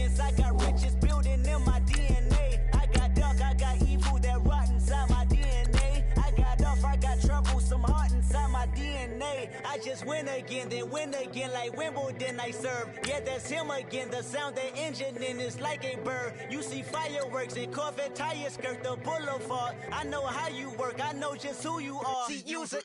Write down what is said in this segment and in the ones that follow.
greatness. I got riches building in my DNA. I got dark, I got evil that rot inside my DNA. I got off, I got trouble, some heart inside my DNA. I just win again, then win again like Wimbledon I serve. Yeah, that's him again, the sound that engine in is like a bird. You see fireworks and Corvette tires skirt the boulevard. I know how you work, I know just who you are. See, use a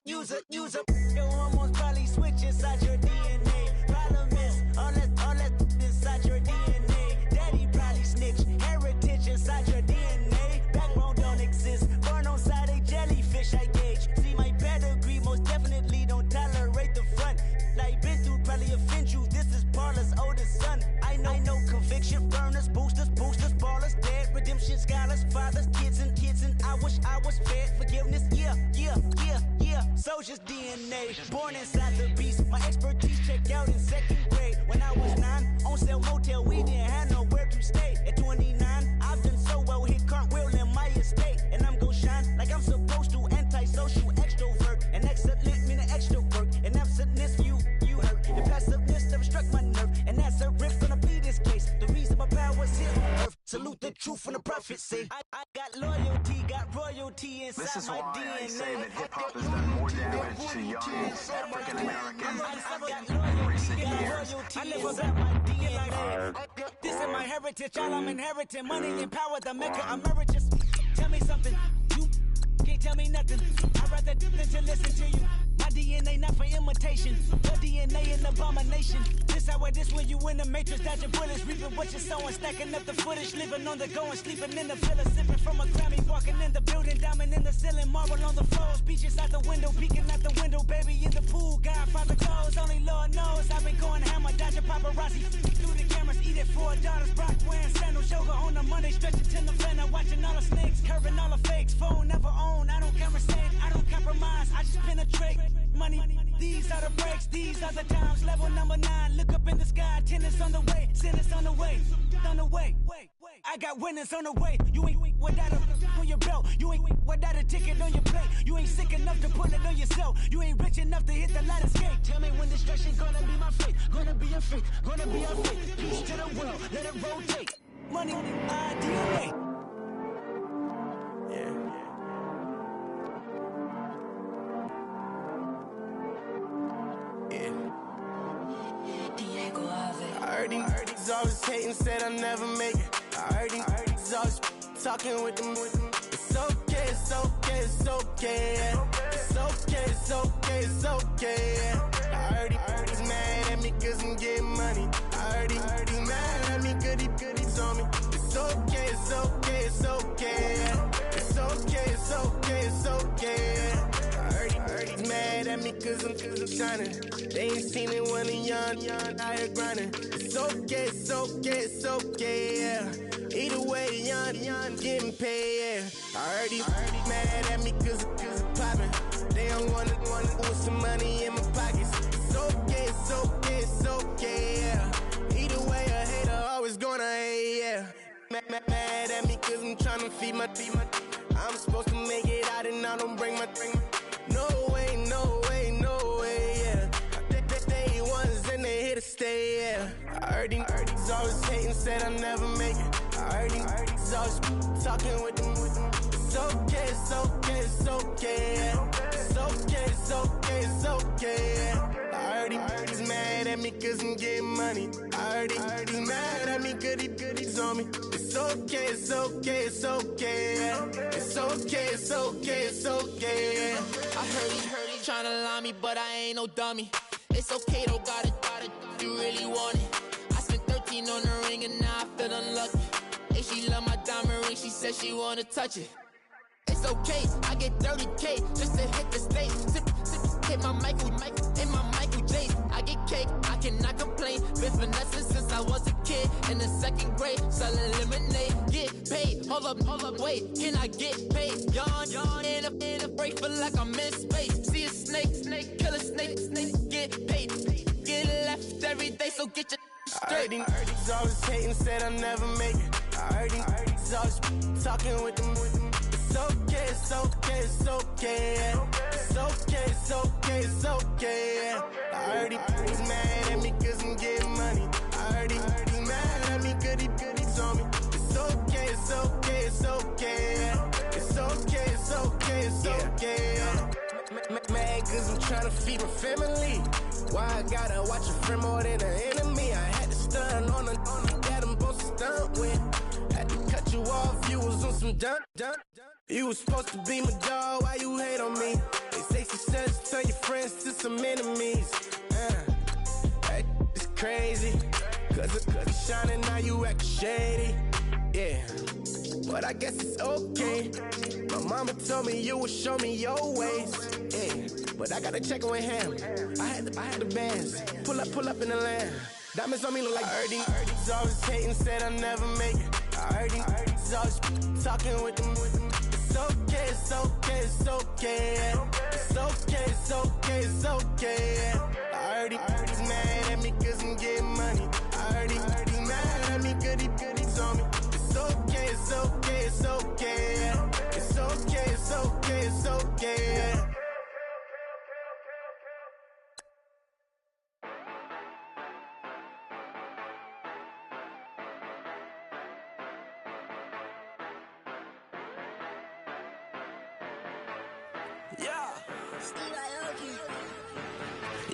your hormones probably switch inside your DNA. Problem is, all that inside your DNA. Daddy probably snitch, heritage inside your DNA. Backbone don't exist, born on side a jellyfish I gauge. See my pedigree, most definitely don't tolerate the front. Like been through probably offend you, this is Paula's oldest son. I know conviction, burners, boosters, ballers, dead, redemption, scholars, fathers, kids and I wish I was fed. Forgiveness, yeah. Soldier's DNA, born inside the beast. My expertise checked out in second grade. When I was 9, on sale motel, we didn't have nowhere to stay. At 29, I've done so well, hit cartwheel in my estate. And I'm gon' shine like I'm supposed to, antisocial extrovert. And excellent meaning extra work. And absentness, you hurt. The passiveness never struck my nerve. And that's a riff, gonna plead this case. The reason my power's here on earth. Salute the truth from the prophecy. I got loyalty, got royalty inside this is my why DNA. I say that hip-hop has done more damage to young African Americans in recent years. I live without my DNA. This is my heritage, all I'm inheriting. Money and power, the maker emeritus. Tell me something, you can't tell me nothing. I'd rather than to listen to you. My DNA not for imitation. Your DNA an abomination. This how it is when you in the matrix, dodging bullets, reaping what you're sowing, stacking up the footage, living on the go and sleeping in the villa, sipping from a Grammy, walking in the building, diamond in the ceiling, marble on the floors, beaches out the window, peeking out the window, baby in the pool, Godfather clothes, only Lord knows I've been going hammer, dodging paparazzi through the cameras, eat it for $4, Brock wearing sandals, yoga on a Monday, stretching to November, watching all the snakes, curving all the fakes, phone never own, I don't conversate, I don't compromise, I just penetrate. Money, these are the breaks, these are the times. Level number 9, look up in the sky. Tennis on the way, sinners on the way, on the way. I got winners on the way. You ain't without a on your belt. You ain't without a ticket on your plate. You ain't sick enough to pull it on yourself. You ain't rich enough to hit the ladder skate. Tell me when destruction gonna be my fate. Gonna be a fate, gonna be a fate. Peace to the world, let it rotate. Money, DNA. I heard these always hating, said I'll never make it. I heard these always talking with them. It's okay, it's okay, it's okay. It's okay, it's okay, it's okay. I heard he's mad at me cause I'm getting money. I heard he's mad at me cause he's on me. It's okay, it's okay, it's okay. It's okay, it's okay, it's okay. I heard he's mad at me cause I'm shining. They ain't seen it when I'm young, out here grinding. It's okay, it's okay, it's okay, yeah. Either way, young, getting paid, yeah. I heard he's mad at me cause I'm poppin'. They don't wanna put some money in my pockets. It's okay, it's okay, it's okay, yeah. Either way, a hater always gonna hate, yeah. Mad at me cause I'm tryna feed my I'm supposed to make it out and I don't bring my No way, no way, no way, yeah. They ones and they here to stay, yeah. I heard these always hating, said I'll never make it. I heard these always talking with them. It's okay, it's okay, it's okay, yeah. It's okay, it's okay, it's okay, yeah. I heard he's mad at me cause I'm getting money. I heard he's mad at me cause he's on me. It's okay, it's okay, it's okay, yeah. It's okay, it's okay, it's okay, yeah. I heard he tryna lie me, but I ain't no dummy. It's okay though, got it, you really want it. I spent 13 on the ring and now I feel unlucky. Hey, she love my diamond ring, she said she wanna touch it. It's okay, I get 30K just to hit the stage. Sip, hit my Michael, in my Michael J's. I get cake, I cannot complain. Been finessing since I was a kid in the 2nd grade. Selling lemonade, get paid. Hold up, wait, can I get paid? Yawn, in a break, feel like I'm in space. See a snake, kill a snake, get paid. Get left every day, so get your straight. I heard these always hating, said I'll never make it. I heard these always talking with them. It's okay, it's okay, it's okay, yeah. It's okay, it's okay, it's okay, yeah. I heard he's mad at me cause I'm getting money. I heard he's mad at me goodies on me. It's okay, it's okay, it's okay. It's okay, it's okay, it's okay. Mad cause I'm tryna feed my family. Why I gotta watch a friend more than an enemy? I had to stun on the that I'm supposed to stunt with. Had to cut you off, you was on some dun. You was supposed to be my dog, why you hate on me? They say success turn your friends to some enemies. That is crazy. Cause it's shining, now you actin' shady. Yeah, but I guess it's okay. My mama told me you would show me your ways. Yeah, but I gotta check with him. I had the bands. Pull up in the land. Diamonds on me look like Erdy. Erdy's always hating, said I'll never make it. Erdy's always talking with them. It's okay, it's okay, it's okay. It's okay, it's okay, it's okay. Erdy's mad at me cause I'm getting money. Erdy's mad at me goodies on me. It's okay, it's okay, it's okay. It's okay, it's okay, it's okay.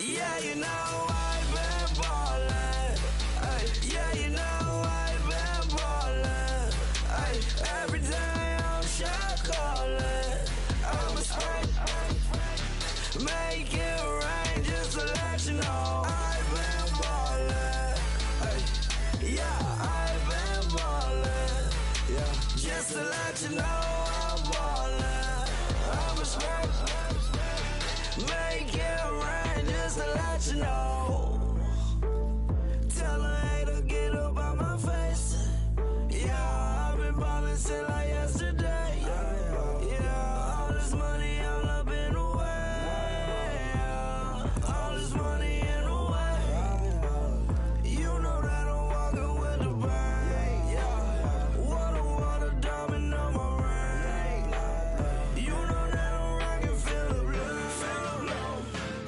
Yeah, you know I've been ballin'. Yeah, you know I've been ballin'. Every day I'm shot callin'. I'm a spring, make it rain just to let you know I've been ballin'. Yeah, I've been ballin'. Yeah, just to let you know I'm ballin'. I'm a spring, make it rain just to let you know. Tell a hater get up out my face. Yeah, I've been ballin' since like yesterday. Yeah, all this money all up in the way. All this money in the way. You know that I'm walking with the bang. Water, diamond on my ring. You know that I'm rockin', feel the blue.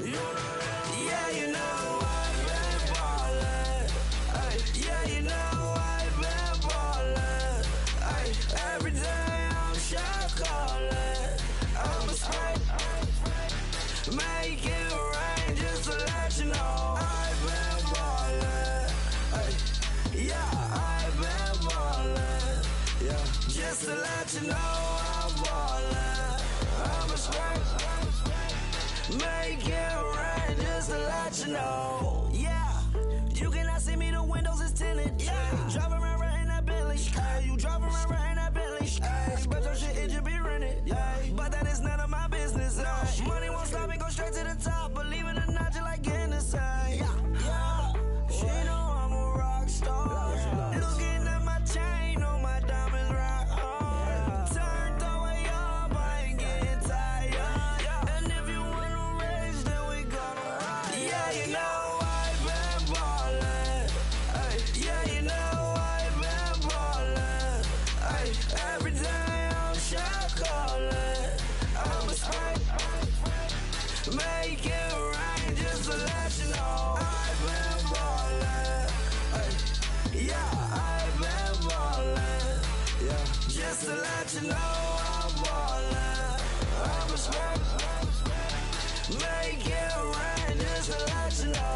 You know that, yeah, you know I've been ballin'. Yeah, you know I've been ballin'. Every day I'm shot callin'. I'm a spray, make it rain just to let you know I've been ballin'. Yeah, I've been ballin'. Yeah, just to let you know I'm ballin'. I'm a spray, make it rain just to let you know. Yeah, you cannot see me, the windows is tinted. Yeah, driving around right in that Bentley. You driving around right in that Bentley. But your shit, it just be rented. But that is none of my business. Money won't stop me, go straight to the top. Believe it or not, you like getting the same. Yeah, she know I'm a rock star. Looking at my chain, on my diamonds rock hard. Turned the way up, I ain't getting tired. And if you wanna race, then we gonna ride. Yeah, you know I've been ballin'. Yeah, you know I've been ballin'. Every day I'm shot callin'. I'm a spray, make it rain just to let you know I've been ballin'. Yeah, I've been ballin'. Yeah, just to let you know I'm ballin'. I'm a spray, make it rain just to let you know.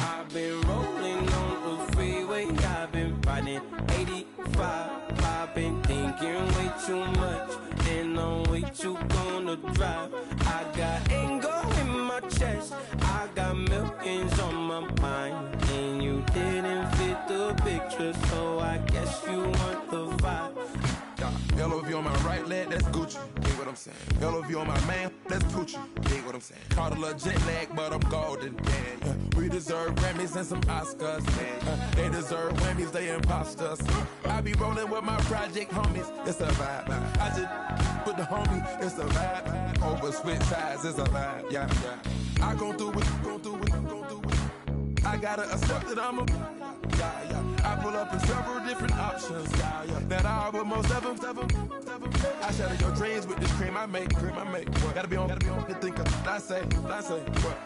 I've been rolling on the freeway, I've been riding 85. I've been thinking way too much, and I'm way too gonna drive. I got anger in my chest, I got millions on my mind, and you didn't fit the picture, so I guess you want the vibe. LOV on my right leg, that's Gucci. Ain't with I'm saying? LOV on my man, that's Gucci. Dig what I'm saying? Caught a little jet lag, but I'm golden. Yeah. We deserve Grammys and some Oscars. They deserve Whammies, they imposters. I be rolling with my project homies, it's a vibe. I just put the homie, it's a vibe. Over switch sides, it's a vibe. Yeah. I go through it. I gotta accept that I'm a I pull up in several different options. That I will most ever. I shatter your dreams with this cream I make. Gotta be on the thinker. I say, what?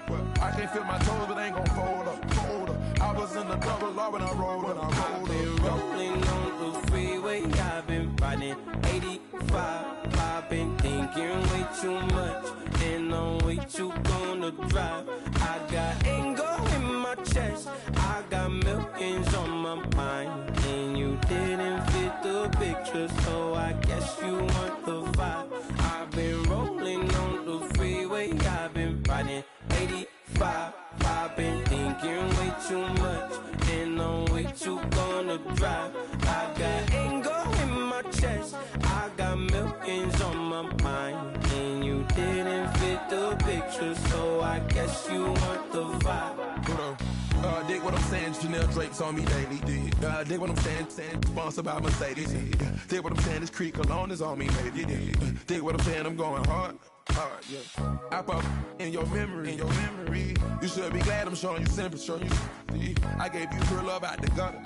I can't feel my toes, but ain't gon' fold up. I was in the double law when I rolled. I've been rolling on the freeway. I've been riding 85. I've been thinking way too much, and I'm way too gonna drive. I got anger in my chest. I got millions on my mind, and you didn't fit the picture, so I guess you want the vibe. I've been rolling on the freeway. I've been riding 85. I've been thinking way too much, and I'm way too gonna drive. I got anger in my chest. I got millions on my mind, and you didn't fit the picture, so I guess you want the vibe. Dig what I'm saying, Chanel drapes on me daily. Dig what I'm saying, sponsored by Mercedes. Dig what I'm saying, this Creek Cologne is on me, baby. Dig what I'm saying, I'm going hard, yeah. I pop in your memory. You should be glad I'm showing you sympathy. I gave you pure love out the gutter.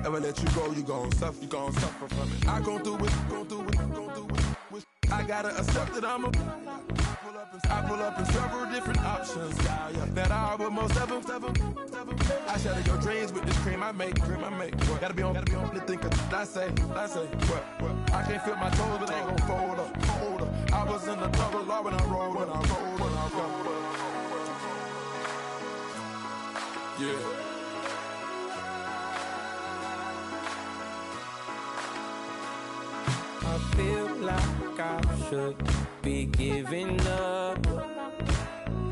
Ever let you go, you gon' suffer from it. I go through it. I gotta accept that I'm a I pull up in several different options. That I will most ever. I shatter your dreams with this cream I make. Gotta be on the thinker. I say, what? I can't feel my toes, but ain't gon' fold up. I was in the double law when I rolled. Yeah. I feel like I should be giving up.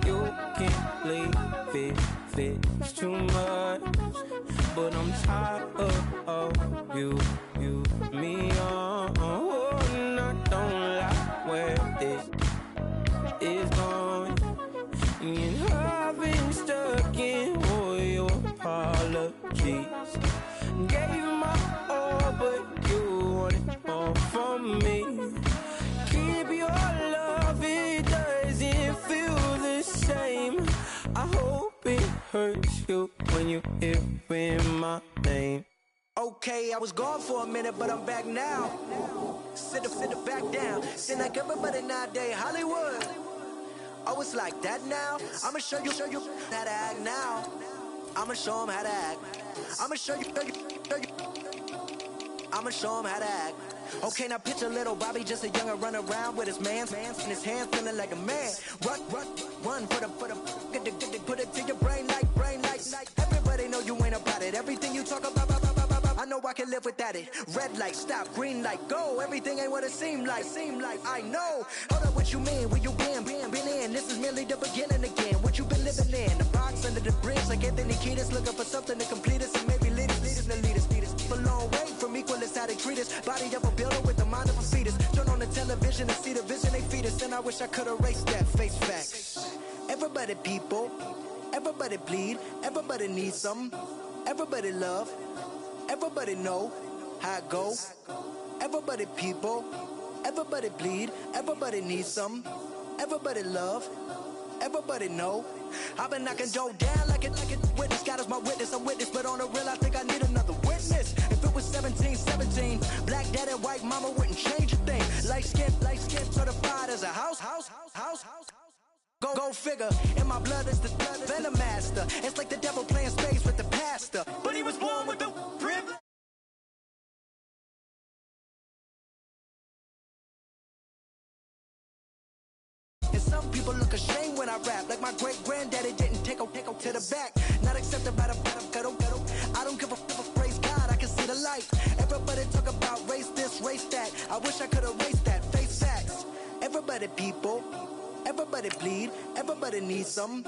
You can't leave it, it's too much. But I'm tired of you, me on. And I don't like where this is going. And I've been stuck in all your apologies. Gave my all, but you wanted more from me. Keep your love, it doesn't feel the same. I hope it hurts you when you hear my name. Okay, I was gone for a minute, but I'm back now. Sit the back down. Seem like everybody nowadays Hollywood. Oh, it's like that now. I'ma show you how to act now. I'ma show 'em how to act. I'ma show you. I'ma show 'em how to act. Okay, now picture little Bobby, just a youngin' run around with his man's in his hand, feeling like a man. Run, put it to your brain like. Everybody know you ain't about it. Everything you talk about, I know I can live without it. Red light, stop, green light, go. Everything ain't what it seemed like. I know. Hold up, what you mean? Where you been in? This is merely the beginning again. What you been living in? The box under the bridge, like Anthony Kiedis, looking for something to complete us and maybe lead us. A long way from equalists, how they treat us. Body of a builder with the mind of a fetus. Turn on the television and see the vision they feed us, and I wish I could erase that. Face facts. Everybody people, everybody bleed, everybody needs some, everybody love, everybody know how it go. Everybody people, everybody bleed, everybody needs some, everybody love, everybody know. I've been knocking dough down like it witness. God is my witness, I'm witness, but on the real I think I need another witness. If it was 17, black dad and white mama wouldn't change a thing. Light skin certified as a house. Go figure, in my blood is the venom master. It's like the devil playing space with the pastor, but he was born with the privilege. And some people look ashamed when I rap, like my great granddaddy didn't take a to the back. Not accepted by the ghetto. I don't give a praise God, I can see the light. Everybody talk about race this, race that. I wish I could erase that. Face facts. Everybody people, everybody bleed, everybody needs some,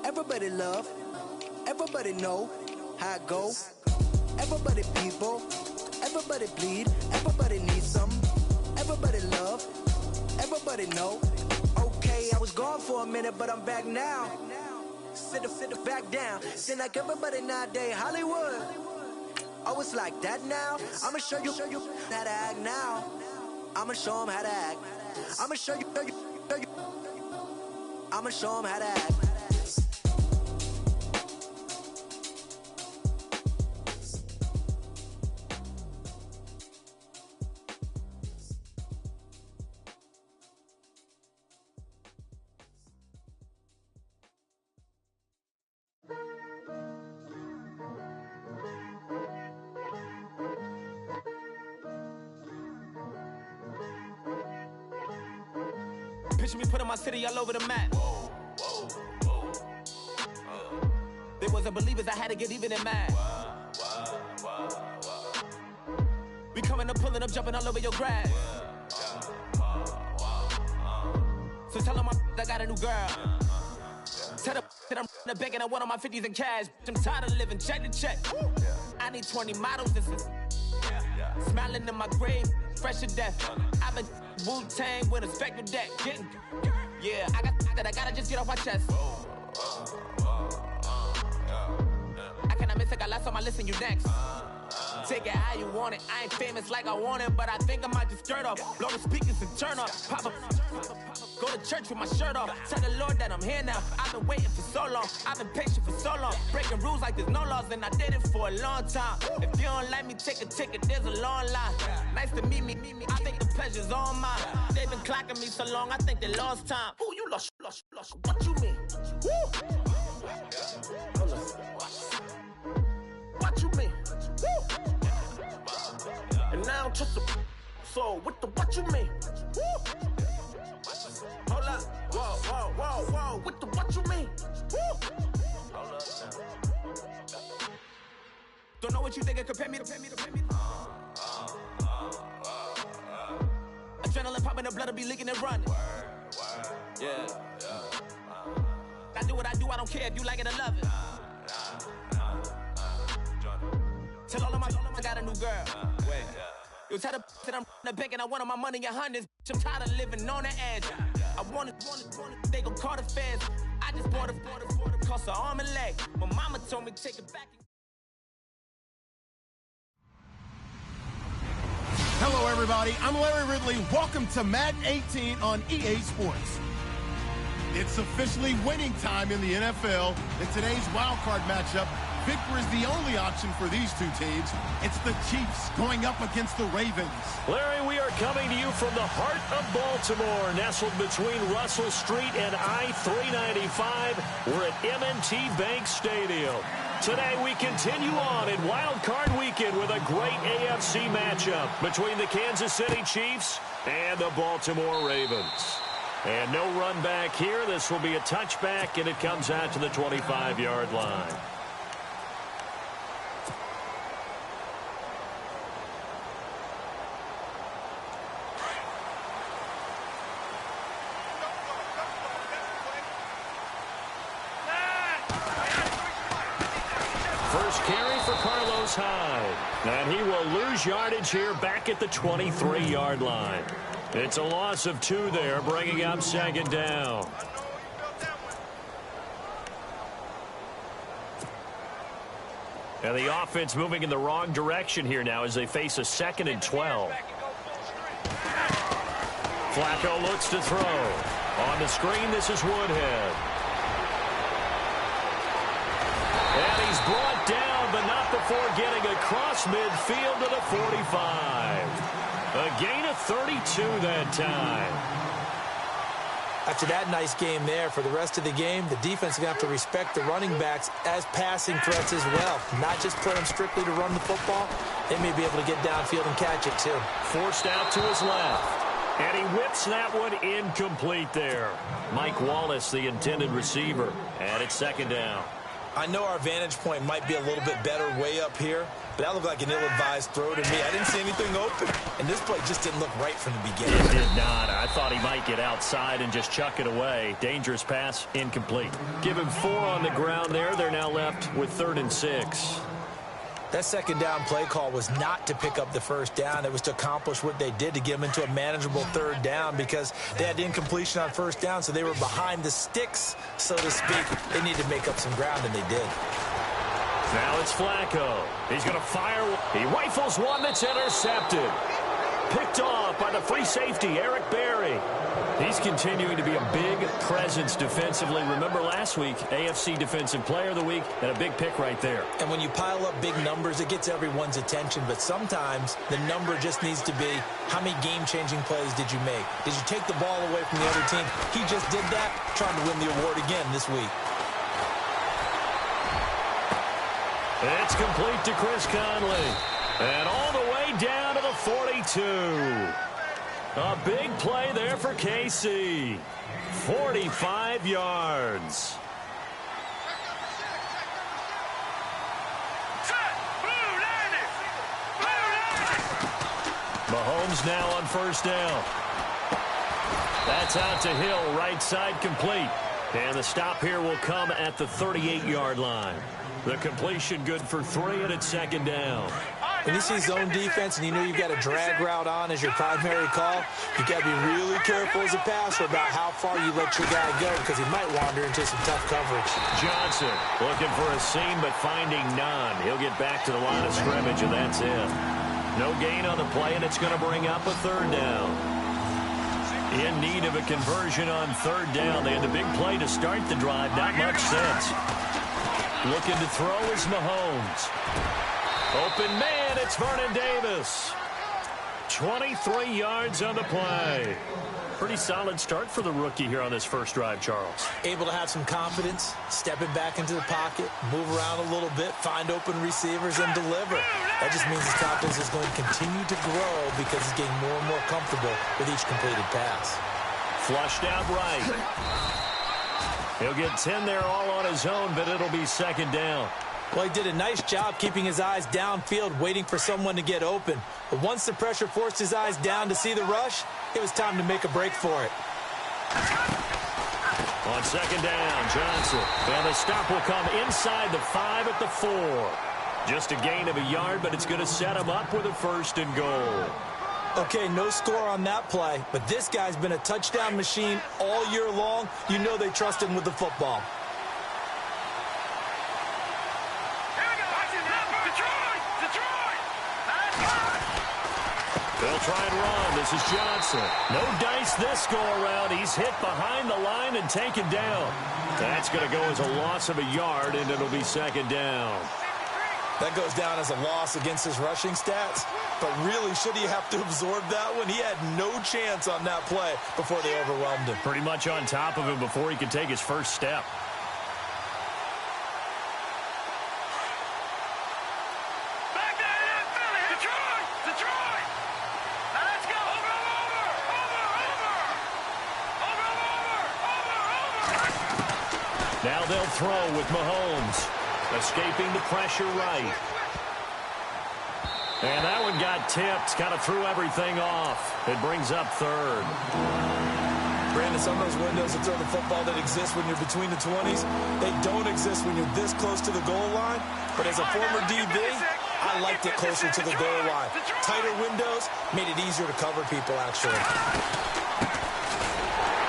everybody love, everybody know how it go. Everybody people, everybody bleed, everybody needs some, everybody love, know. Okay, I was gone for a minute, but I'm back now. Sit back down. Then like everybody nowadays, Hollywood. Oh, it's like that now? I'ma show you how to act now. I'ma show them how to act. I'ma show you. I'ma show them how to act. Picture me putting my city all over the map. They wasn't believers, I had to get even and mad. We coming up, pulling up, jumping all over your grass. So tell them I got a new girl. Tell them that I'm in the bank and I want all my 50s in cash. I'm tired of living check to check. I need 20 models, this is smiling in my grave, fresh to death. I've been Wu-Tang with a spectral deck. Yeah, I gotta just get off my chest. I cannot miss it, got lots on my list and you next. Take it how you want it. I ain't famous like I want it, but I think I might just skirt off. Blow the speakers and turn up. Pop up. Go to church with my shirt off. Tell the Lord that I'm here now. I've been waiting for so long. I've been patient for so long. Breaking rules like there's no laws, and I did it for a long time. If you don't like me, take a ticket. There's a long line. Nice to meet me. I think the pleasure's all mine. They've been clocking me so long, I think they lost time. Ooh, you lost. What you mean? Woo! What you mean? Woo! And now I'm just a so what you mean? Woo! Hold up, whoa, what you mean? Woo! Hold up now. Don't know what you think it compare me to. Adrenaline popping, the blood'll be leaking and running. Yeah. I do what I do, I don't care if you like it or love it. Tell all of my I got a new girl. Wait. You tell the that I'm in the bank and I want all my money in hundreds. I'm tired of living on the edge. I want it, they gon' call the feds. I just bought it, cost an arm and leg. My mama told me take it back. Hello, everybody. I'm Larry Ridley. Welcome to Madden 18 on EA Sports. It's officially winning time in the NFL. In today's wild card matchup, victory is the only option for these two teams. It's the Chiefs going up against the Ravens. Larry, we are coming to you from the heart of Baltimore, nestled between Russell Street and I-395. We're at M&T Bank Stadium. Today we continue on in Wild Card Weekend with a great AFC matchup between the Kansas City Chiefs and the Baltimore Ravens. And no run back here. This will be a touchback, and it comes out to the 25-yard line. First carry for Carlos Hyde. And he will lose yardage here back at the 23-yard line. It's a loss of 2 there, bringing up second down. And the offense moving in the wrong direction here now as they face a 2nd and 12. Flacco looks to throw. On the screen, this is Woodhead. And he's brought down, but not before getting across midfield to the 45. A gain of 32 that time. After that nice game there, for the rest of the game, the defense is going to have to respect the running backs as passing threats as well. Not just put them strictly to run the football. They may be able to get downfield and catch it too. Forced out to his left. And he whips that one incomplete there. Mike Wallace, the intended receiver. And it's second down. I know our vantage point might be a little bit better way up here, but that looked like an ill-advised throw to me. I didn't see anything open, and this play just didn't look right from the beginning. It did not. I thought he might get outside and just chuck it away. Dangerous pass, incomplete. Give him 4 on the ground there. They're now left with 3rd and 6. That second down play call was not to pick up the first down. It was to accomplish what they did, to get them into a manageable third down, because they had incompletion on first down, so they were behind the sticks, so to speak. They needed to make up some ground, and they did. Now it's Flacco. He's going to fire. He rifles one that's intercepted. Picked off by the free safety, Eric Berry. He's continuing to be a big presence defensively. Remember last week, AFC Defensive Player of the Week, and a big pick right there. And when you pile up big numbers, it gets everyone's attention. But sometimes the number just needs to be, how many game-changing plays did you make? Did you take the ball away from the other team? He just did that, trying to win the award again this week. It's complete to Chris Conley. And all the way down to the 42. A big play there for KC. 45 yards. Mahomes now on first down. That's out to Hill, right side complete. And the stop here will come at the 38-yard line. The completion good for 3, and it's second down. When you see zone defense and you know you've got a drag route on as your primary call, you've got to be really careful as a passer about how far you let your guy go, because he might wander into some tough coverage. Johnson looking for a seam but finding none. He'll get back to the line of scrimmage, and that's it. No gain on the play, and it's going to bring up a third down. In need of a conversion on third down. They had the big play to start the drive. Not much sense. Looking to throw is Mahomes. Open man, it's Vernon Davis. 23 yards on the play. Pretty solid start for the rookie here on this first drive, Charles. Able to have some confidence, stepping back into the pocket, move around a little bit, find open receivers, and deliver. That just means his confidence is going to continue to grow because he's getting more and more comfortable with each completed pass. Flushed out right. He'll get 10 there all on his own, but it'll be second down. Well, he did a nice job keeping his eyes downfield, waiting for someone to get open. But once the pressure forced his eyes down to see the rush, it was time to make a break for it. On second down, Johnson. And the stop will come inside the 5 at the 4. Just a gain of a yard, but it's going to set him up with a first and goal. Okay, no score on that play, but this guy's been a touchdown machine all year long. You know they trust him with the football. They'll try and run. This is Johnson. No dice this go-around. He's hit behind the line and taken down. That's going to go as a loss of a yard, and it'll be second down. That goes down as a loss against his rushing stats. But really, should he have to absorb that one? He had no chance on that play before they overwhelmed him. Pretty much on top of him before he could take his first step. Now they'll throw with Mahomes. Escaping the pressure right. And that one got tipped. Kind of threw everything off. It brings up third. Brandon, some of those windows to throw the football that exist when you're between the 20s, they don't exist when you're this close to the goal line. But as a former DB, I liked it closer to the goal line. Tighter windows made it easier to cover people, actually.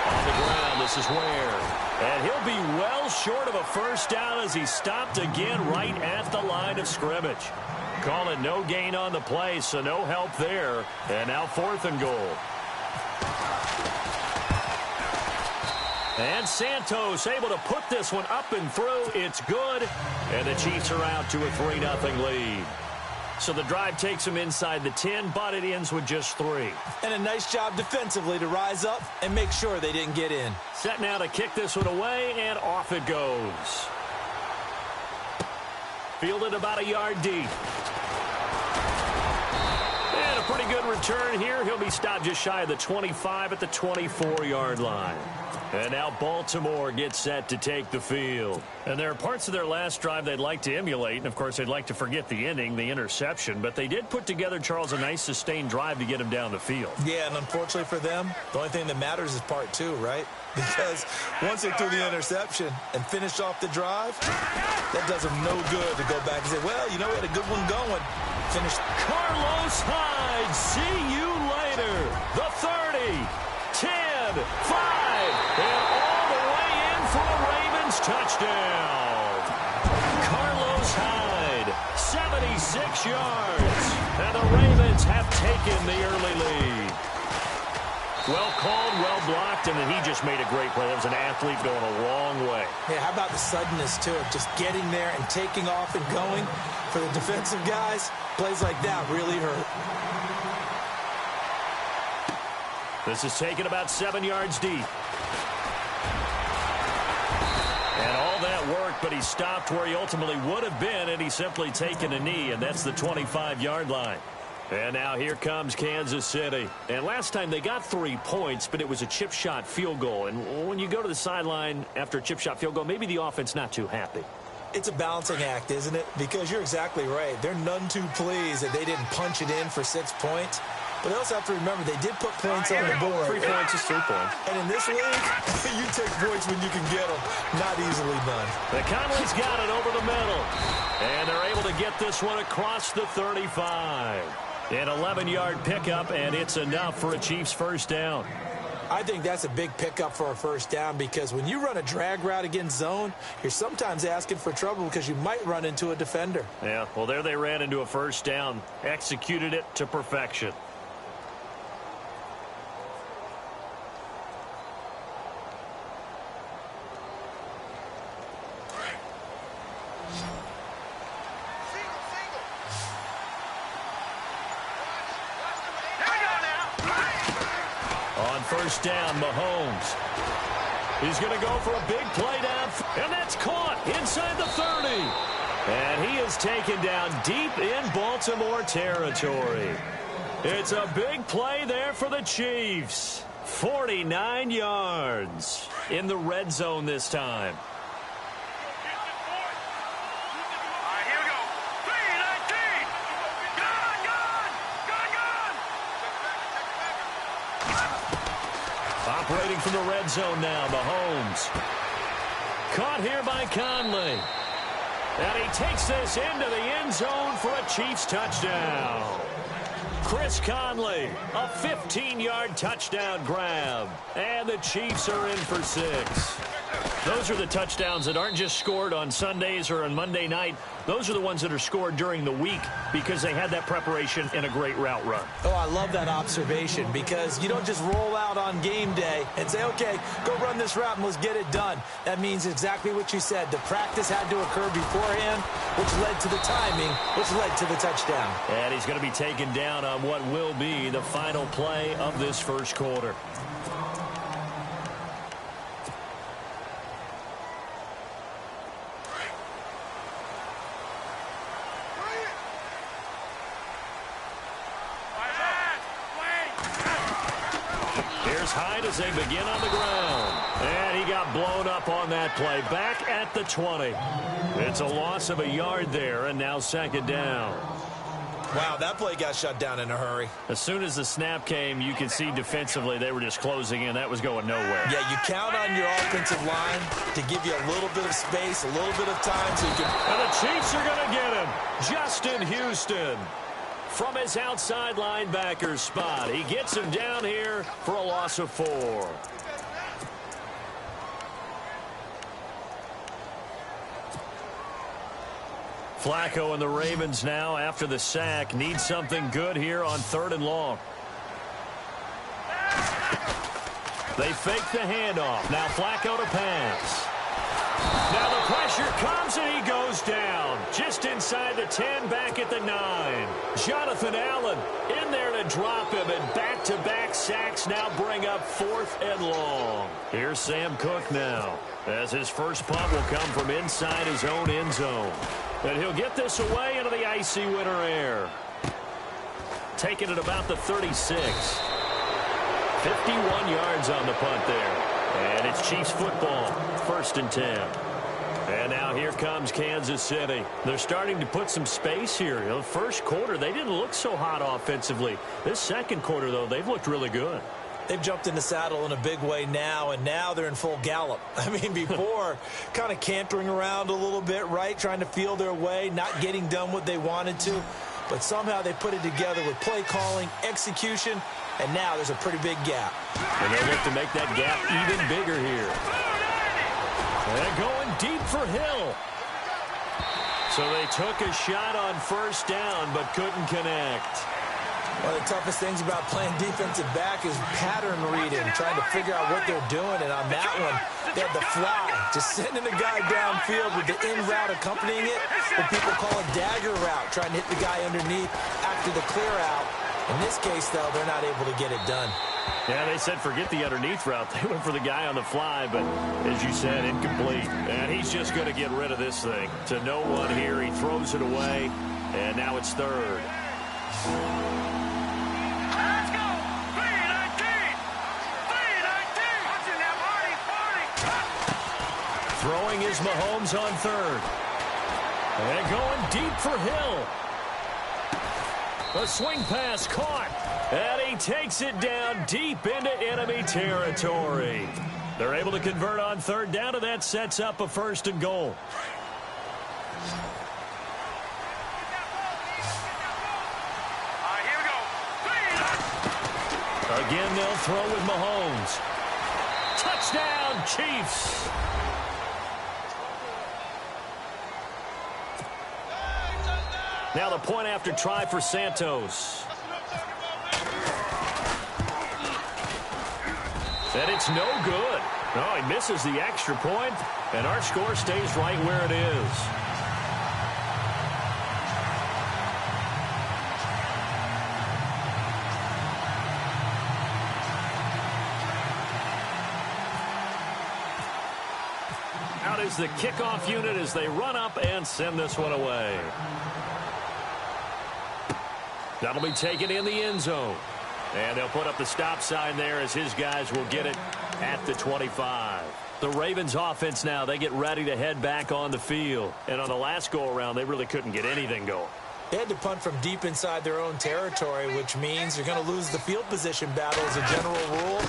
On the ground, this is Ware. And he'll be well short of a first down as he stopped again right at the line of scrimmage. Call it no gain on the play, so no help there. And now fourth and goal. And Santos able to put this one up and through. It's good. And the Chiefs are out to a 3-0 lead. So the drive takes them inside the 10, but it ends with just 3. And a nice job defensively to rise up and make sure they didn't get in. Set now to kick this one away, and off it goes. Fielded about a yard deep. And a pretty good return here. He'll be stopped just shy of the 25 at the 24-yard line. And now Baltimore gets set to take the field. And there are parts of their last drive they'd like to emulate. And, of course, they'd like to forget the inning, the interception. But they did put together, Charles, a nice sustained drive to get him down the field. Yeah, and unfortunately for them, the only thing that matters is part two, right? Because once they threw the interception and finished off the drive, that does them no good to go back and say, well, you know, we had a good one going. Finished. Carlos Hyde, see you later. The 30. 10, 5, and all the way in for a Ravens touchdown. Carlos Hyde, 76 yards, and the Ravens have taken the early lead. Well called, well blocked, and then he just made a great play. That was an athlete going a long way. Yeah, how about the suddenness to it? Just getting there and taking off and going. For the defensive guys, plays like that really hurt. This is taken about 7 yards deep. And all that worked, but he stopped where he ultimately would have been, and he's simply taken a knee, and that's the 25-yard line. And now here comes Kansas City. And last time they got 3 points, but it was a chip shot field goal. And when you go to the sideline after a chip shot field goal, maybe the offense not too happy. It's a balancing act, isn't it? Because you're exactly right. They're none too pleased that they didn't punch it in for 6 points. But they also have to remember they did put points on the board. 3 points is 3 points. And in this league, you take points when you can get them. Not easily done. The Conley's got it over the middle. And they're able to get this one across the 35. An 11-yard pickup, and it's enough for a Chiefs first down. I think that's a big pickup for a first down because when you run a drag route against zone, you're sometimes asking for trouble because you might run into a defender. Yeah, well, there they ran into a first down. Executed it to perfection. First down, Mahomes. He's going to go for a big play down, and that's caught inside the 30. And he is taken down deep in Baltimore territory. It's a big play there for the Chiefs. 49 yards in the red zone this time. Operating from the red zone now, Mahomes. Caught here by Conley. And he takes this into the end zone for a Chiefs touchdown. Chris Conley, a 15-yard touchdown grab. And the Chiefs are in for 6. Those are the touchdowns that aren't just scored on Sundays or on Monday night. Those are the ones that are scored during the week because they had that preparation and a great route run. Oh, I love that observation because you don't just roll out on game day and say, okay, go run this route and let's get it done. That means exactly what you said. The practice had to occur beforehand, which led to the timing, which led to the touchdown. And he's going to be taken down on what will be the final play of this first quarter. Hyde as they begin on the ground. And he got blown up on that play. Back at the 20. It's a loss of a yard there, and now second down. Wow, that play got shut down in a hurry. As soon as the snap came, you could see defensively they were just closing in. That was going nowhere. Yeah, you count on your offensive line to give you a little bit of space, a little bit of time so you can... And the Chiefs are going to get him. Justin Houston. From his outside linebacker spot. He gets him down here for a loss of 4. Flacco and the Ravens now, after the sack, need something good here on 3rd and long. They fake the handoff. Now Flacco to pass. Now the pressure comes and he goes down. Just inside the 10, back at the 9. Jonathan Allen in there to drop him, and back-to-back sacks now bring up 4th and long. Here's Sam Cook now, as his first punt will come from inside his own end zone. And he'll get this away into the icy winter air. take it at about the 36. 51 yards on the punt there. And it's Chiefs football, 1st and 10. And now here comes Kansas City. They're starting to put some space here. You know, the first quarter, they didn't look so hot offensively. This second quarter, though, they've looked really good. They've jumped in the saddle in a big way now, and now they're in full gallop. I mean, before, kind of cantering around a little bit, right, trying to feel their way, not getting done what they wanted to. But somehow they put it together with play calling, execution, and now there's a pretty big gap. And they'll look to make that gap even bigger here. And going deep for Hill. So they took a shot on 1st down, but couldn't connect. One of the toughest things about playing defensive back is pattern reading, trying to figure out what they're doing. And on that one, they had the fly, just sending a guy downfield with the in route accompanying it, what people call a dagger route, trying to hit the guy underneath after the clear out. In this case, though, they're not able to get it done. Yeah, they said forget the underneath route. They went for the guy on the fly, but as you said, incomplete. And he's just going to get rid of this thing. To no one here, he throws it away, and now it's 3rd. Let's go! 3-19! 3-19! Throwing is Mahomes on 3rd. And going deep for Hill. A swing pass caught. And he takes it down deep into enemy territory. They're able to convert on 3rd down, and that sets up a 1st and goal. Here we go. Again, they'll throw with Mahomes. Touchdown, Chiefs. Now the point after try for Santos. And it's no good. No, he misses the extra point, and our score stays right where it is. Out is the kickoff unit as they run up and send this one away. That'll be taken in the end zone. And they'll put up the stop sign there as his guys will get it at the 25. The Ravens offense now, they get ready to head back on the field. And on the last go-around, they really couldn't get anything going. They had to punt from deep inside their own territory, which means you're going to lose the field position battle as a general rule.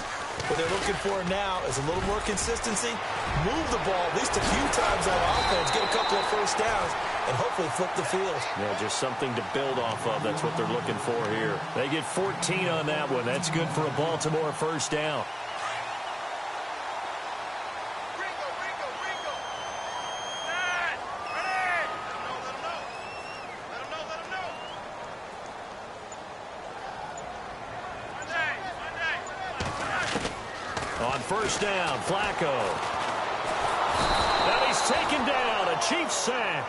What they're looking for now is a little more consistency, move the ball at least a few times on offense, get a couple of 1st downs, and hopefully flip the field. Yeah, just something to build off of. That's what they're looking for here. They get 14 on that one. That's good for a Baltimore 1st down. On 1st down, Flacco. Now he's taken down, a Chiefs sack.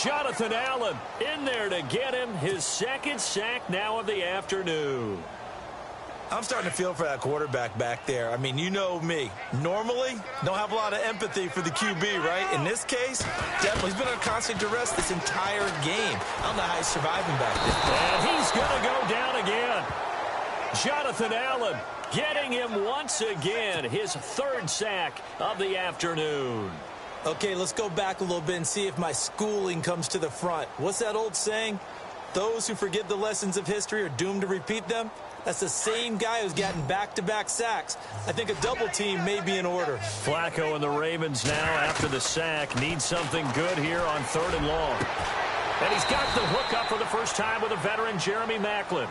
Jonathan Allen in there to get him his 2nd sack now of the afternoon. I'm starting to feel for that quarterback back there. I mean, you know me. Normally, don't have a lot of empathy for the QB, right? In this case, definitely. He's been on constant duress this entire game. I don't know how he's surviving back there. And he's going to go down again. Jonathan Allen getting him once again, his 3rd sack of the afternoon. Okay, let's go back a little bit and see if my schooling comes to the front. What's that old saying? Those who forget the lessons of history are doomed to repeat them. That's the same guy who's gotten back-to-back sacks. I think a double team may be in order. Flacco and the Ravens now, after the sack, need something good here on 3rd and long. And he's got the hook up for the first time with a veteran, Jeremy Maclin.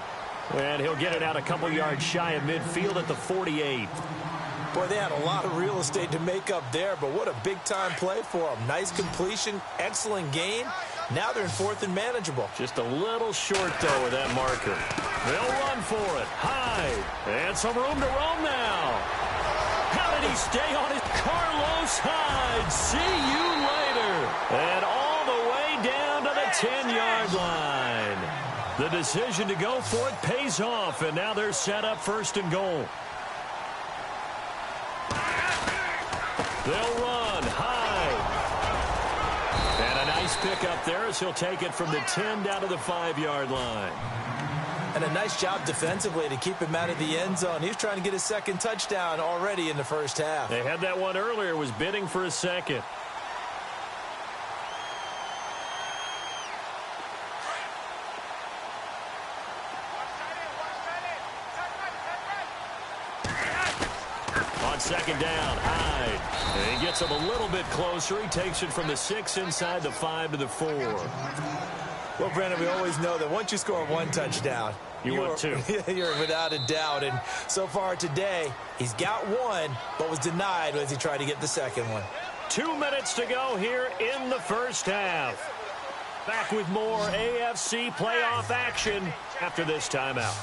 And he'll get it out a couple yards shy of midfield at the 48. Boy, they had a lot of real estate to make up there, but what a big-time play for them. Nice completion, excellent gain. Now they're in 4th and manageable. Just a little short, though, with that marker. They'll run for it. Hyde. And some room to roam now. How did he stay on it? Carlos Hyde. See you later. And all the way down to the 10-yard line. The decision to go for it pays off, and now they're set up 1st and goal. They'll run high. And a nice pick up there as he'll take it from the 10 down to the 5-yard line. And a nice job defensively to keep him out of the end zone. He was trying to get his second touchdown already in the first half. They had that one earlier, was bidding for a second. On second down, Hyde. And he gets him a little bit closer. He takes it from the 6 inside the 5 to the 4. Well, Brandon, we always know that once you score one touchdown, you want two. You're without a doubt. And so far today, he's got one, but was denied as he tried to get the second one. 2 minutes to go here in the first half. Back with more AFC playoff action after this timeout.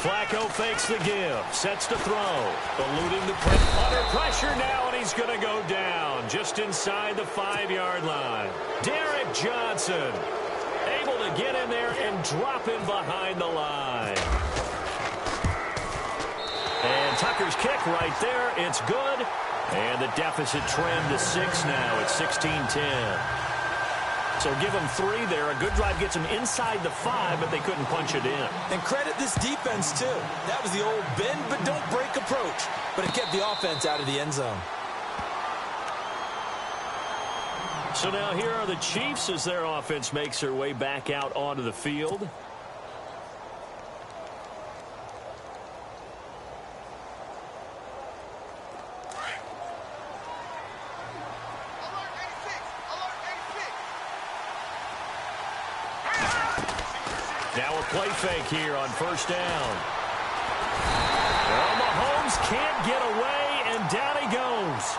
Flacco fakes the give, sets to throw, eluding the pressure. Under pressure now, and he's going to go down just inside the 5-yard line. Derek Johnson able to get in there and drop in behind the line. And Tucker's kick right there. It's good. And the deficit trimmed to 6 now. It's 16-10. So give them 3 there. A good drive gets them inside the 5, but they couldn't punch it in. And credit this defense, too. That was the old bend but don't break approach. But it kept the offense out of the end zone. So now here are the Chiefs as their offense makes their way back out onto the field. Now a play fake here on first down. Well, Mahomes can't get away, and down he goes.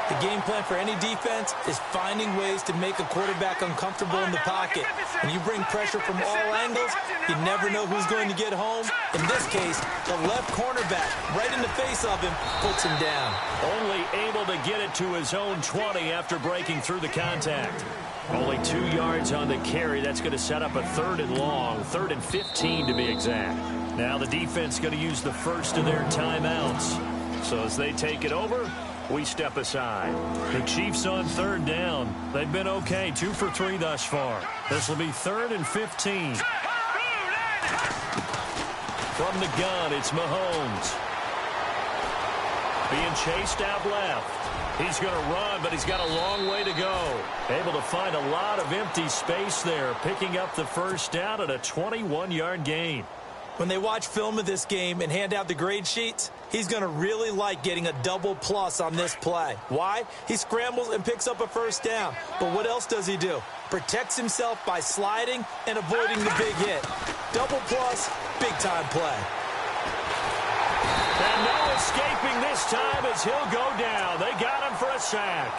The game plan for any defense is finding ways to make a quarterback uncomfortable in the pocket. When you bring pressure from all angles, you never know who's going to get home. In this case, the left cornerback, right in the face of him, puts him down. Only able to get it to his own 20 after breaking through the contact. Only 2 yards on the carry. That's going to set up a 3rd and long, 3rd and 15 to be exact. Now the defense going to use the first of their timeouts. So as they take it over, we step aside. The Chiefs on 3rd down. They've been okay, 2 for 3 thus far. This will be 3rd and 15. From the gun, it's Mahomes. Being chased out left. He's going to run, but he's got a long way to go. Able to find a lot of empty space there, picking up the first down at a 21-yard gain. When they watch film of this game and hand out the grade sheets, he's going to really like getting a double plus on this play. Why? He scrambles and picks up a first down. But what else does he do? Protects himself by sliding and avoiding the big hit. Double plus, big-time play. And no escaping this time as he'll go down. They got him for a sack.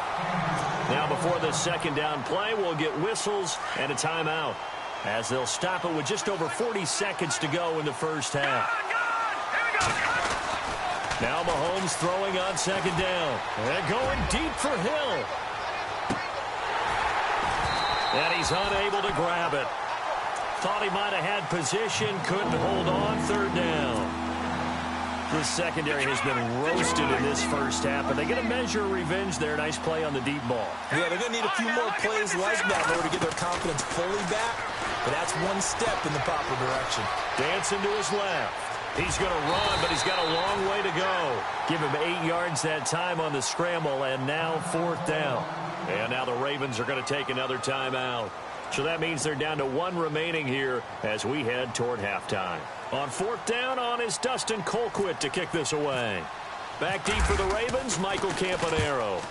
Now before the second down play, we'll get whistles and a timeout, as they'll stop it with just over 40 seconds to go in the first half. Now Mahomes throwing on second down. And going deep for Hill. And he's unable to grab it. Thought he might have had position, couldn't hold on, 3rd down. This secondary has been roasted in this first half, but they get a measure of revenge there. Nice play on the deep ball. Yeah, they're going to need a few more plays like that in order to get their confidence fully back, but that's one step in the proper direction. Dancing to his left. He's going to run, but he's got a long way to go. Give him 8 yards that time on the scramble, and now 4th down. And now the Ravens are going to take another timeout. So that means they're down to 1 remaining here as we head toward halftime. On 4th down on is Dustin Colquitt to kick this away. Back deep for the Ravens, Michael Campanaro.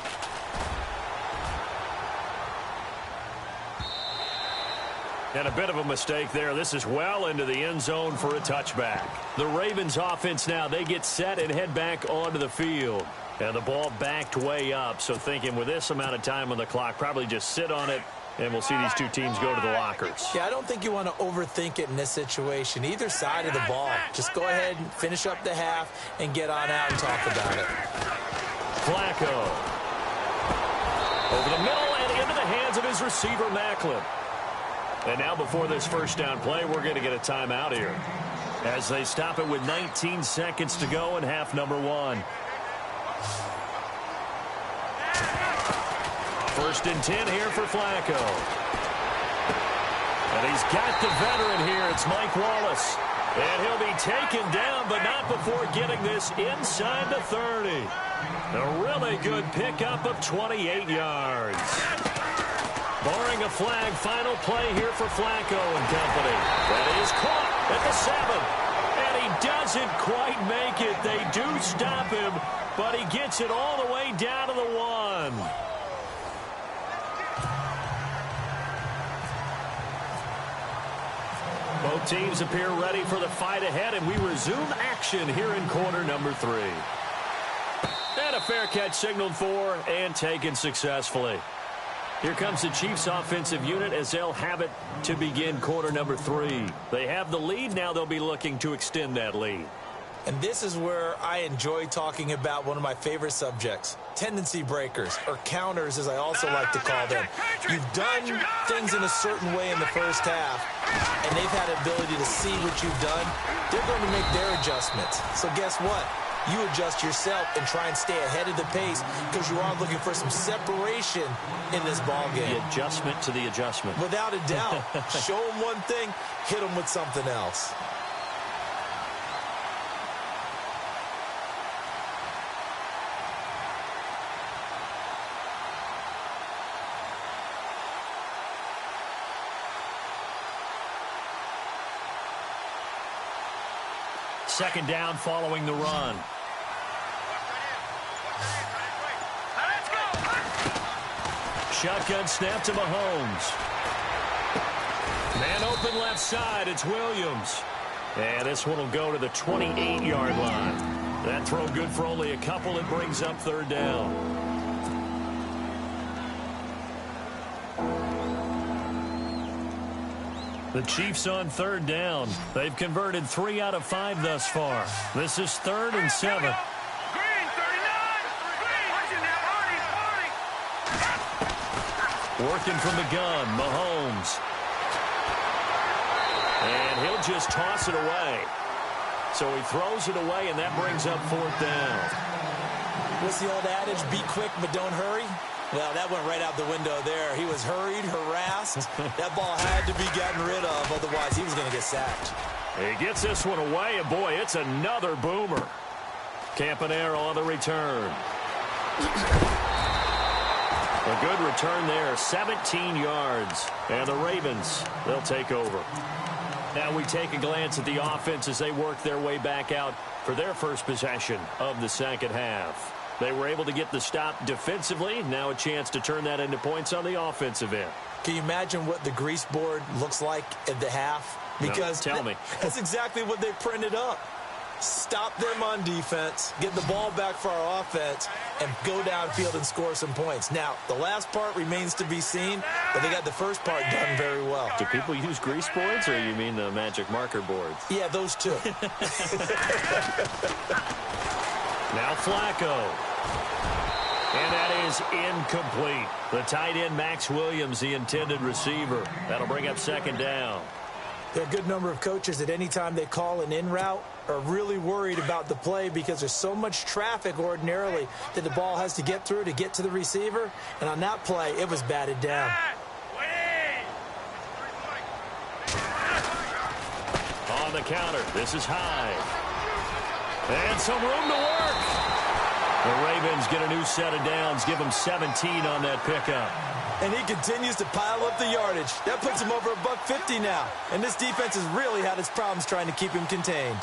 And a bit of a mistake there. This is well into the end zone for a touchback. The Ravens offense now, they get set and head back onto the field. And the ball backed way up, so thinking with this amount of time on the clock, probably just sit on it, and we'll see these two teams go to the lockers. Yeah, I don't think you want to overthink it in this situation. Either side of the ball. Just go ahead and finish up the half and get on out and talk about it. Flacco. Over the middle and into the hands of his receiver, Macklin. And now before this first down play, we're going to get a timeout here, as they stop it with 19 seconds to go in half number 1. First and 10 here for Flacco. And he's got the veteran here. It's Mike Wallace. And he'll be taken down, but not before getting this inside the 30. A really good pickup of 28 yards. Barring a flag, final play here for Flacco and company. That is caught at the 7. And he doesn't quite make it. They do stop him, but he gets it all the way down to the 1. Both teams appear ready for the fight ahead, and we resume action here in quarter number 3. And a fair catch signaled for and taken successfully. Here comes the Chiefs offensive unit as they'll have it to begin quarter number 3. They have the lead. Now they'll be looking to extend that lead. And this is where I enjoy talking about one of my favorite subjects, tendency breakers, or counters as I also like to call them. You've done things in a certain way in the first half, and they've had the ability to see what you've done. They're going to make their adjustments. So guess what? You adjust yourself and try and stay ahead of the pace because you are looking for some separation in this ball game. The adjustment to the adjustment. Without a doubt. Show them one thing, hit them with something else. Second down following the run. Shotgun snap to Mahomes. Man open left side. It's Williams. And this one will go to the 28-yard line. That throw good for only a couple. It brings up third down. The Chiefs on third down. They've converted 3 out of 5 thus far. This is 3rd and 7. Working from the gun, Mahomes. And he'll just toss it away. So he throws it away, and that brings up 4th down. What's the old adage? Be quick, but don't hurry? Well, that went right out the window there. He was hurried, harassed. That ball had to be gotten rid of, otherwise he was going to get sacked. He gets this one away, and boy, it's another boomer. Campanaro on the return. A good return there, 17 yards. And the Ravens, they'll take over. Now we take a glance at the offense as they work their way back out for their first possession of the second half. They were able to get the stop defensively. Now a chance to turn that into points on the offensive end. Can you imagine what the grease board looks like at the half? Because no, tell me. That's exactly what they printed up. Stop them on defense, get the ball back for our offense, and go downfield and score some points. Now, the last part remains to be seen, but they got the first part done very well. Do people use grease boards, or you mean the magic marker boards? Yeah, those two. Now Flacco. And that is incomplete. The tight end, Max Williams, the intended receiver. That'll bring up second down. There are a good number of coaches at any time they call an in route are really worried about the play because there's so much traffic ordinarily that the ball has to get through to get to the receiver. And on that play, it was batted down. On the counter, this is high. And some room to work. The Ravens get a new set of downs, give them 17 on that pickup. And he continues to pile up the yardage. That puts him over $150 now. And this defense has really had its problems trying to keep him contained.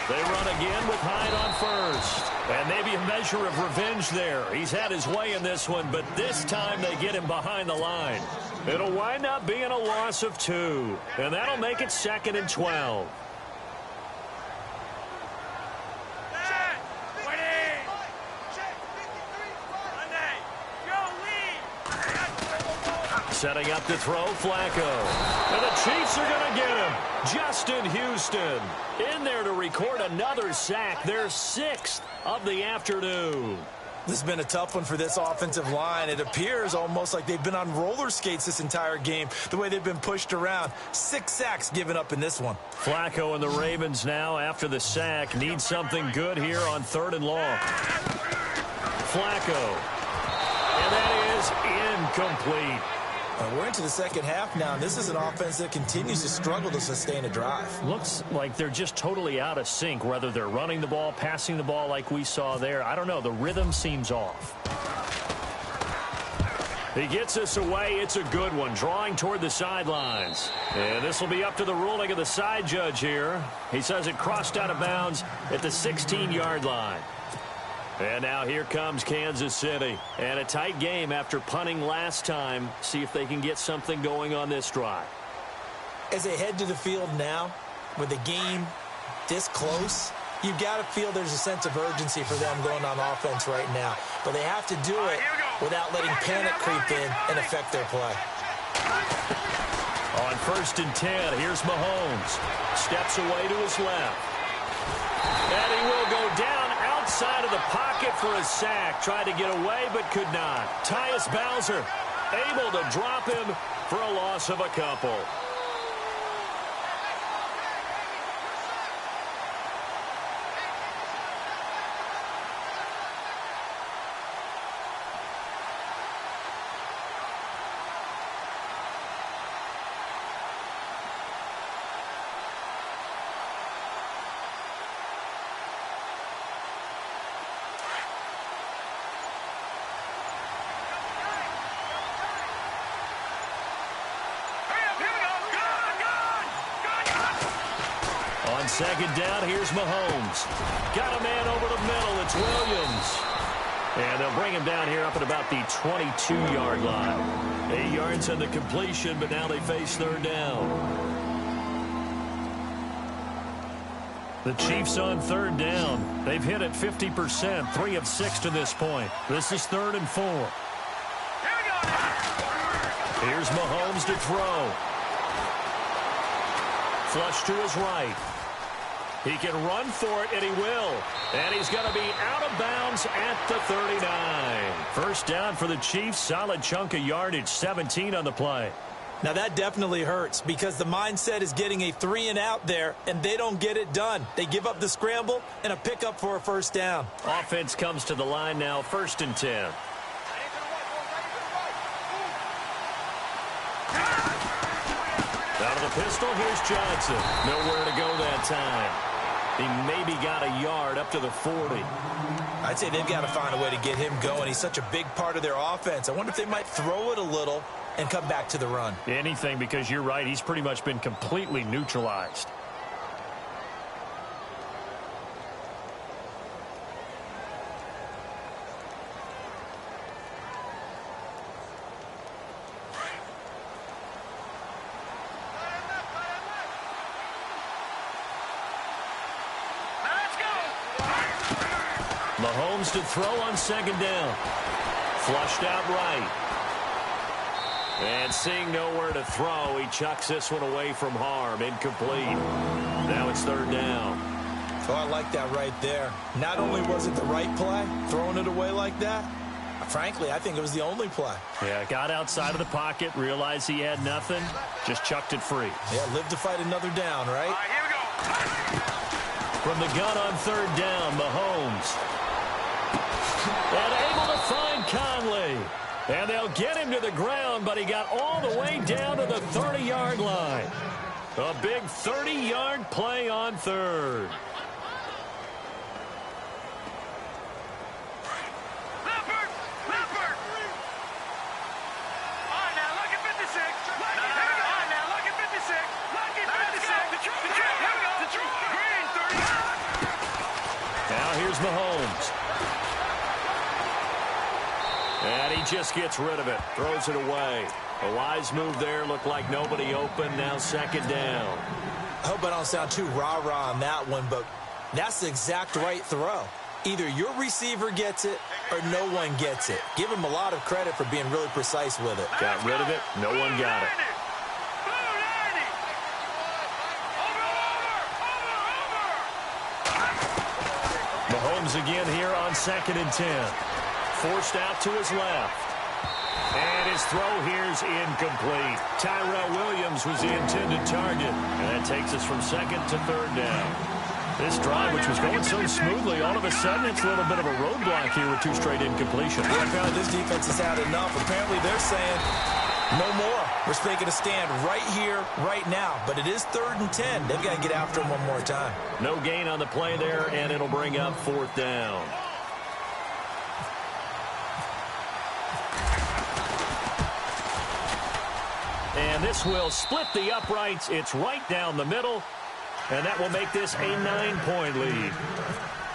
They run again with Hyde on first. And maybe a measure of revenge there. He's had his way in this one, but this time they get him behind the line. It'll wind up being a loss of 2. And that'll make it 2nd and 12. Setting up to throw, Flacco. And the Chiefs are going to get him. Justin Houston in there to record another sack. Their 6th of the afternoon. This has been a tough one for this offensive line. It appears almost like they've been on roller skates this entire game, the way they've been pushed around. 6 sacks given up in this one. Flacco and the Ravens now, after the sack, need something good here on 3rd and long. Flacco. And that is incomplete. We're into the second half now, and this is an offense that continues to struggle to sustain a drive. Looks like they're just totally out of sync, whether they're running the ball, passing the ball like we saw there. I don't know. The rhythm seems off. He gets us away. It's a good one, drawing toward the sidelines. And this will be up to the ruling of the side judge here. He says it crossed out of bounds at the 16-yard line. And now here comes Kansas City. And a tight game after punting last time. See if they can get something going on this drive. As they head to the field now, with the game this close, you've got to feel there's a sense of urgency for them going on offense right now. But they have to do it without letting panic creep in and affect their play. On 1st and 10, here's Mahomes. Steps away to his left. And he will go down outside of the pocket for a sack. Tried to get away, but could not. Tyus Bowser able to drop him for a loss of a couple. On 2nd down, here's Mahomes. Got a man over the middle. It's Williams. And they'll bring him down here up at about the 22-yard line. 8 yards on the completion, but now they face 3rd down. The Chiefs on 3rd down. They've hit it 50%, 3 of 6 to this point. This is 3rd and 4. Here's Mahomes to throw. Flush to his right. He can run for it, and he will. And he's going to be out of bounds at the 39. 1st down for the Chiefs. Solid chunk of yardage, 17 on the play. Now, that definitely hurts because the mindset is getting a 3-and-out there, and they don't get it done. They give up the scramble and a pickup for a 1st down. Offense comes to the line now, 1st and 10. Out of the pistol, here's Johnson. Nowhere to go that time. He maybe got a yard up to the 40. I'd say they've got to find a way to get him going. He's such a big part of their offense. I wonder if they might throw it a little and come back to the run. Anything, because you're right. He's pretty much been completely neutralized. Mahomes to throw on 2nd down. Flushed out right. And seeing nowhere to throw, he chucks this one away from harm. Incomplete. Now it's 3rd down. Oh, I like that right there. Not only was it the right play, throwing it away like that, frankly, I think it was the only play. Yeah, got outside of the pocket, realized he had nothing, just chucked it free. Yeah, live to fight another down, right? All right, here we go. From the gun on 3rd down, Mahomes. And able to find Conley. And they'll get him to the ground, but he got all the way down to the 30-yard line. A big 30-yard play on 3rd. Here's Mahomes. And he just gets rid of it. Throws it away. A wise move there. Looked like nobody open. Now 2nd down. I hope I don't sound too rah-rah on that one, but that's the exact right throw. Either your receiver gets it or no one gets it. Give him a lot of credit for being really precise with it. Got rid of it. No one got it. Mahomes again here on 2nd and 10. Forced out to his left. And his throw here's incomplete. Tyrell Williams was the intended target. And that takes us from 2nd to 3rd down. This drive, which was going so smoothly, all of a sudden it's a little bit of a roadblock here with 2 straight incompletions. Yeah, apparently this defense has had enough. Apparently they're saying no more. We're making a stand right here, right now. But it is 3rd and 10. They've got to get after him one more time. No gain on the play there, and it'll bring up 4th down. And this will split the uprights. It's right down the middle. And that will make this a 9-point lead.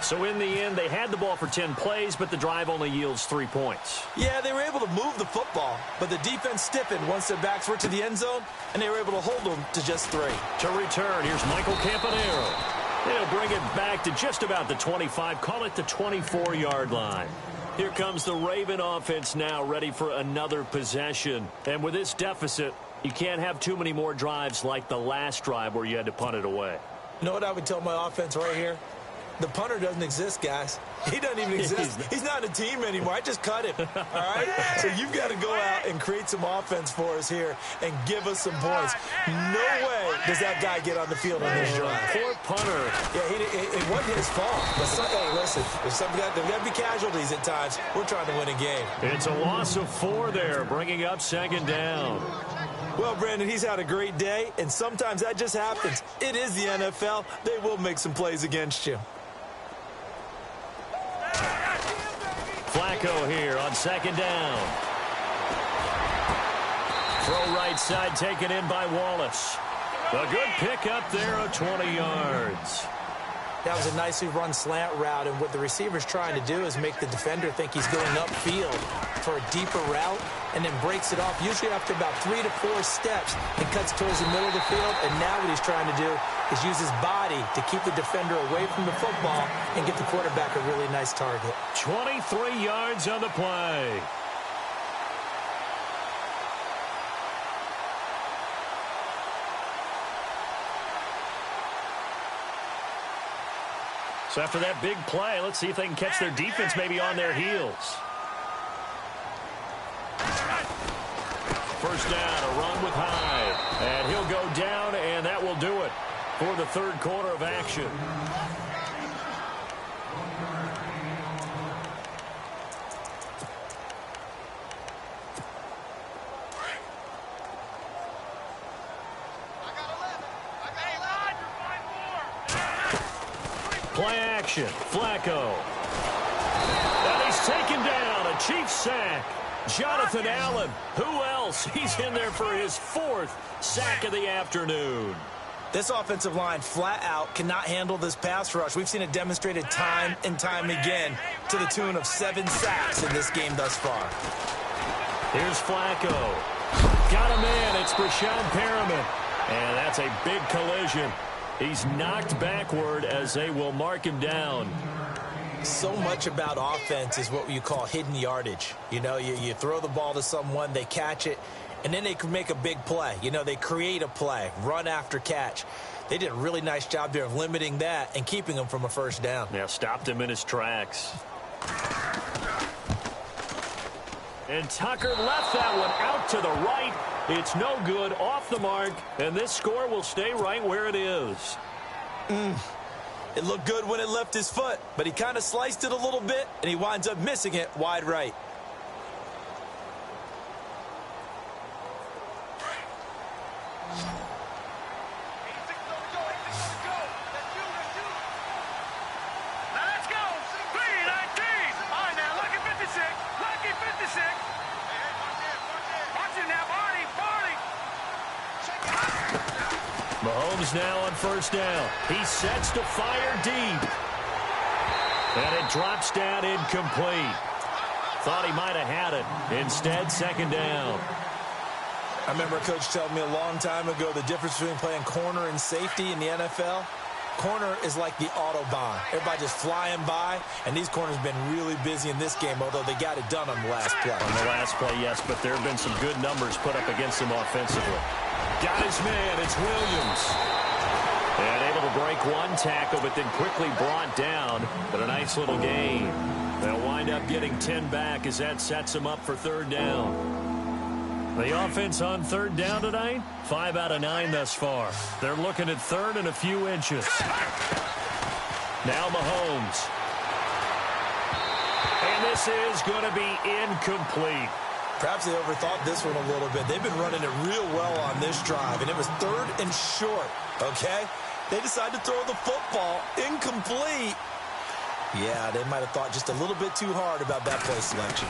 So in the end, they had the ball for 10 plays, but the drive only yields 3 points. Yeah, they were able to move the football, but the defense stiffened once their backs were to the end zone, and they were able to hold them to just 3. To return, here's Michael Campanero. They'll bring it back to just about the 25, call it the 24-yard line. Here comes the Raven offense now, ready for another possession. And with this deficit, you can't have too many more drives like the last drive where you had to punt it away. You know what I would tell my offense right here? The punter doesn't exist, guys. He doesn't even exist. He's not a team anymore. I just cut him, all right? So you've got to go out and create some offense for us here and give us some points. No way does that guy get on the field on this drive. Poor punter. Yeah, it wasn't his fault. But hey, listen, there's got to be casualties at times. We're trying to win a game. It's a loss of 4 there, bringing up 2nd down. Well, Brandon, he's had a great day, and sometimes that just happens. It is the NFL. They will make some plays against you. Flacco here on 2nd down. Throw right side taken in by Wallace. A good pickup there of 20 yards. That was a nicely run slant route, and what the receiver's trying to do is make the defender think he's going upfield for a deeper route and then breaks it off, usually after about 3 to 4 steps, and cuts towards the middle of the field. And now what he's trying to do is use his body to keep the defender away from the football and get the quarterback a really nice target. 23 yards on the play. So after that big play, let's see if they can catch their defense maybe on their heels. First down, a run with Hyde. And he'll go down, and that will do it for the 3rd quarter of action. Play action, Flacco. And he's taken down, a Chiefs sack. Jonathan Allen, who else? He's in there for his 4th sack of the afternoon. This offensive line flat out cannot handle this pass rush. We've seen it demonstrated time and time again to the tune of 7 sacks in this game thus far. Here's Flacco. Got him in. It's Breshad Perriman. And that's a big collision. He's knocked backward as they will mark him down. So much about offense is what you call hidden yardage. You know, you throw the ball to someone, they catch it, and then they can make a big play. You know, they create a play, run after catch. They did a really nice job there of limiting that and keeping him from a first down. Yeah, stopped him in his tracks. And Tucker left that one out to the right. It's no good, off the mark, and this score will stay right where it is. It looked good when it left his foot, but he kind of sliced it a little bit, and he winds up missing it wide right. Mahomes now on first down. He sets to fire deep. And it drops down incomplete. Thought he might have had it. Instead, 2nd down. I remember a coach telling me a long time ago the difference between playing corner and safety in the NFL. Corner is like the Autobahn. Everybody just flying by, and these corners have been really busy in this game, although they got it done on the last play. On the last play, yes, but there have been some good numbers put up against him offensively. Got his man, it's Williams. And able to break one tackle, but then quickly brought down. But a nice little gain. They'll wind up getting 10 back as that sets them up for 3rd down. The offense on 3rd down tonight, 5 out of 9 thus far. They're looking at 3rd and a few inches. Now Mahomes. And this is going to be incomplete. Perhaps they overthought this one a little bit. They've been running it real well on this drive, and it was 3rd and short, okay? They decided to throw the football incomplete. Yeah, they might have thought just a little bit too hard about that play selection.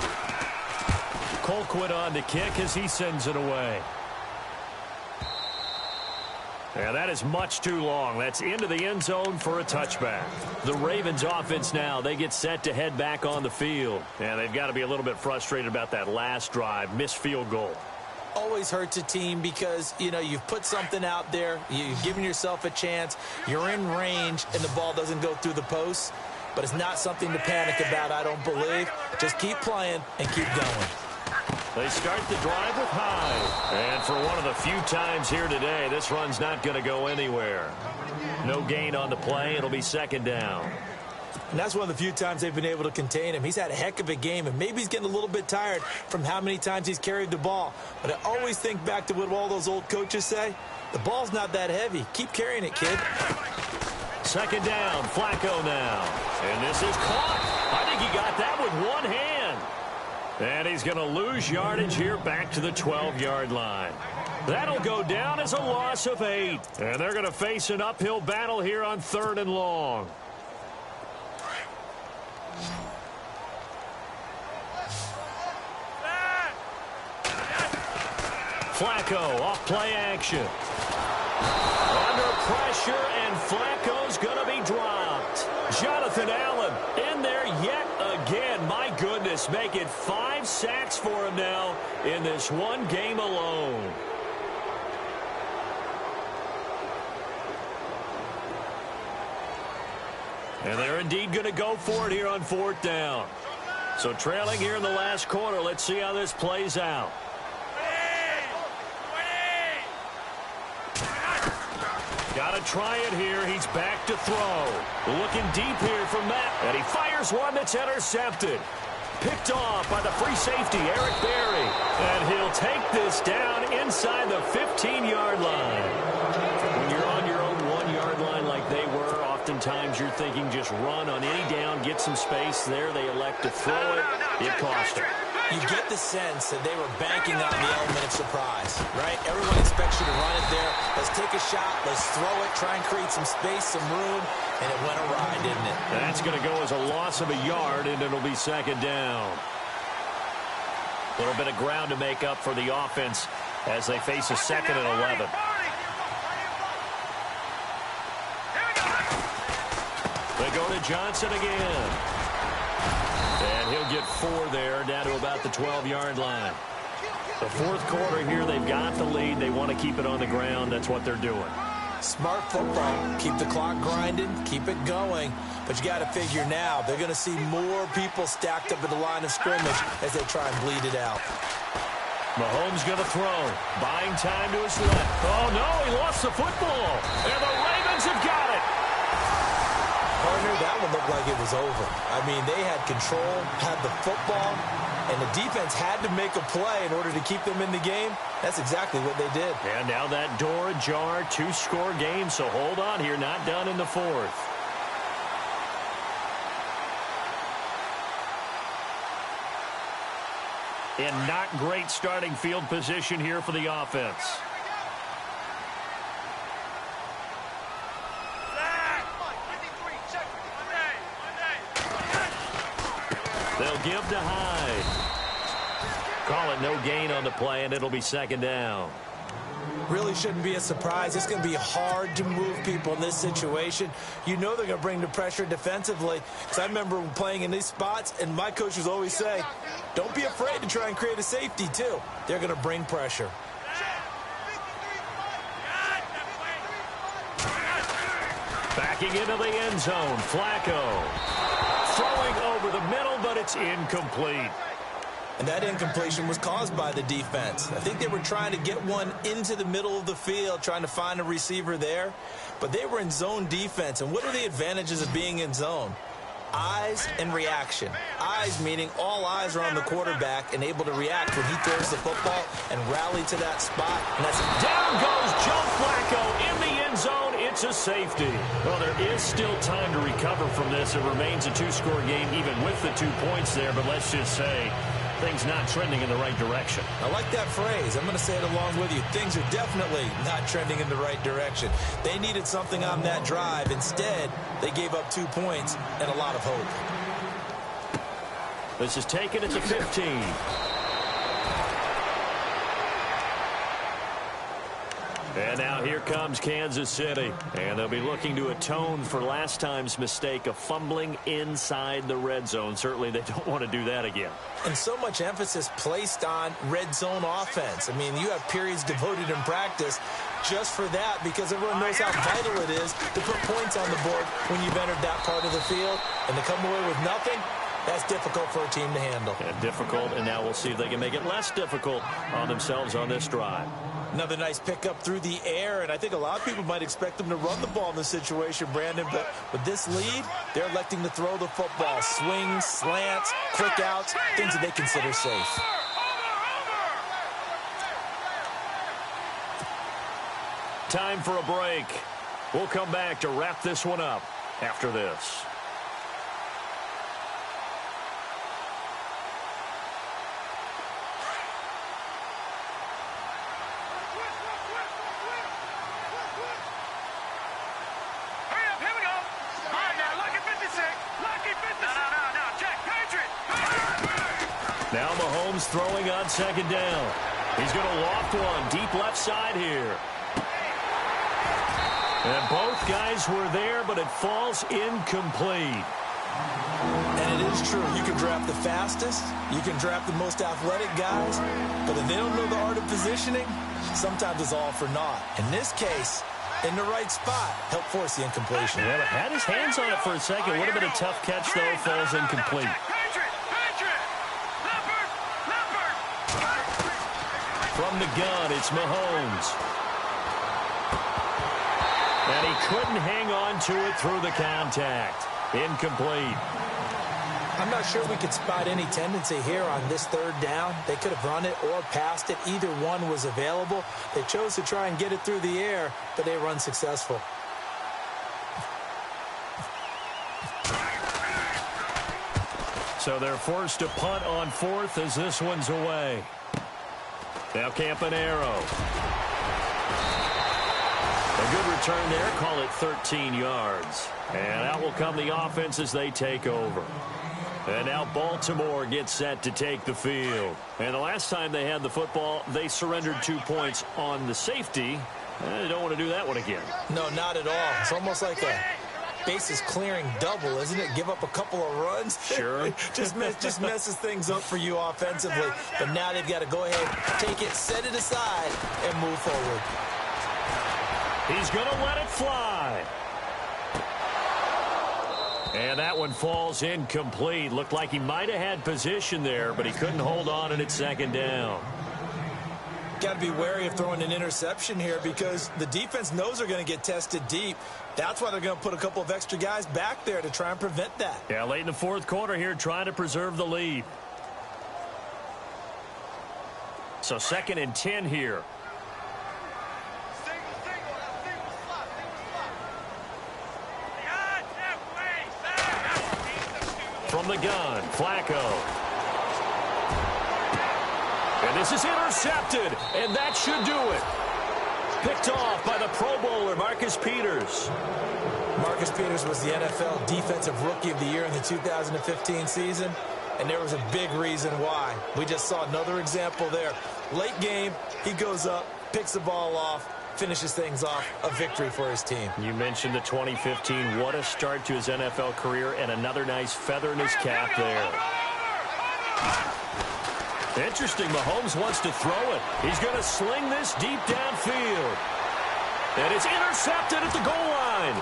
Colquitt on to kick as he sends it away. Yeah, that is much too long. That's into the end zone for a touchback. The Ravens offense now, they get set to head back on the field. And they've got to be a little bit frustrated about that last drive, missed field goal. Always hurts a team because, you know, you've put something out there, you've given yourself a chance, you're in range, and the ball doesn't go through the post. But it's not something to panic about, I don't believe. Just keep playing and keep going. They start the drive with Hyde. And for one of the few times here today, this run's not going to go anywhere. No gain on the play. It'll be 2nd down. And that's one of the few times they've been able to contain him. He's had a heck of a game, and maybe he's getting a little bit tired from how many times he's carried the ball. But I always think back to what all those old coaches say. The ball's not that heavy. Keep carrying it, kid. 2nd down, Flacco now. And this is caught. I think he got that with one hand. And he's going to lose yardage here back to the 12-yard line. That'll go down as a loss of 8. And they're going to face an uphill battle here on 3rd and long. Flacco off play action. Under pressure, and Flacco's going to be dropped. Jonathan Allen in there yet again. My goodness, make it 5 sacks for him now in this one game alone. And they're indeed going to go for it here on 4th down. So trailing here in the last quarter. Let's see how this plays out. Got to try it here. He's back to throw. Looking deep here from Matt. And he fires one that's intercepted. Picked off by the free safety, Eric Berry. And he'll take this down inside the 15-yard line. When you're on your own 1-yard line like they were, oftentimes you're thinking just run on any down, get some space there. They elect to throw it. It cost them. You get the sense that they were banking on the element of surprise, right? Everyone expects you to run it there. Let's take a shot. Let's throw it. Try and create some space, some room. And it went awry, didn't it? That's going to go as a loss of a yard, and it'll be 2nd down. A little bit of ground to make up for the offense as they face a 2nd and 11. They go to Johnson again. And he'll get 4 there, down to about the 12-yard line. The 4th quarter here, they've got the lead. They want to keep it on the ground. That's what they're doing. Smart football. Keep the clock grinding. Keep it going. But you got to figure now, they're going to see more people stacked up at the line of scrimmage as they try and bleed it out. Mahomes going to throw. Buying time to his left. Oh, no, he lost the football. And the Ravens have got it. Partner, that one looked like it was over. I mean, they had control, had the football, and the defense had to make a play in order to keep them in the game. That's exactly what they did. And now that door ajar, 2-score game, so hold on here, not done in the 4th. And not great starting field position here for the offense. They'll give to Hyde. Call it no gain on the play, and it'll be 2nd down. Really shouldn't be a surprise. It's going to be hard to move people in this situation. You know they're going to bring the pressure defensively. Because I remember playing in these spots, and my coaches always say, don't be afraid to try and create a safety, too. They're going to bring pressure. Backing into the end zone, Flacco. Throwing over the middle, but it's incomplete. And that incompletion was caused by the defense. I think they were trying to get one into the middle of the field, trying to find a receiver there. But they were in zone defense. And what are the advantages of being in zone? Eyes and reaction. Eyes meaning all eyes are on the quarterback and able to react when he throws the football and rally to that spot. And that's down goes Joe Flacco in the end zone It's a safety. Well, there is still time to recover from this. It remains a two-score game even with the 2 points there, but let's just say things not trending in the right direction. I like that phrase. I'm going to say it along with you. Things are definitely not trending in the right direction. They needed something on that drive. Instead, they gave up 2 points and a lot of hope. This is taken at the 15. And now here comes Kansas City. And they'll be looking to atone for last time's mistake of fumbling inside the red zone. Certainly they don't want to do that again. And so much emphasis placed on red zone offense. I mean, you have periods devoted in practice just for that because everyone knows how vital it is to put points on the board when you've entered that part of the field. And to come away with nothing, that's difficult for a team to handle. Yeah, difficult, and now we'll see if they can make it less difficult on themselves on this drive. Another nice pickup through the air, and I think a lot of people might expect them to run the ball in this situation, Brandon, but with this lead, they're electing to throw the football. Swings, slants, quick outs, things that they consider safe. Time for a break. We'll come back to wrap this one up after this. Now Mahomes throwing on second down. He's going to loft one deep left side here. And both guys were there, but it falls incomplete. And it is true. You can draft the fastest. You can draft the most athletic guys. But if they don't know the art of positioning, sometimes it's all for naught. In this case, in the right spot, help force the incompletion. Well, it had his hands on it for a second. Would have been a tough catch, though. Falls incomplete. From the gun, it's Mahomes. And he couldn't hang on to it through the contact. Incomplete. I'm not sure we could spot any tendency here on this third down. They could have run it or passed it. Either one was available. They chose to try and get it through the air, but they were unsuccessful. So they're forced to punt on fourth as this one's away. Now Campanaro. A good return there. Call it 13 yards. And out will come the offense as they take over. And now Baltimore gets set to take the field. And the last time they had the football, they surrendered 2 points on the safety. They don't want to do that one again. No, not at all. It's almost like a bases clearing double, isn't it? Give up a couple of runs. Sure. just messes things up for you offensively. But now they've got to go ahead, take it, set it aside, and move forward. He's going to let it fly. And that one falls incomplete. Looked like he might have had position there, but he couldn't hold on, and it's second down. Got to be wary of throwing an interception here because the defense knows they're going to get tested deep. That's why they're going to put a couple of extra guys back there to try and prevent that. Yeah, late in the fourth quarter here, trying to preserve the lead. So 2nd and 10 here. From the gun, Flacco. And this is intercepted, and that should do it. Picked off by the Pro Bowler, Marcus Peters. Marcus Peters was the NFL Defensive Rookie of the Year in the 2015 season, and there was a big reason why. We just saw another example there. Late game, he goes up, picks the ball off, finishes things off, a victory for his team. You mentioned the 2015. What a start to his NFL career, and another nice feather in his cap there. Interesting, Mahomes wants to throw it. He's going to sling this deep downfield. And it's intercepted at the goal line.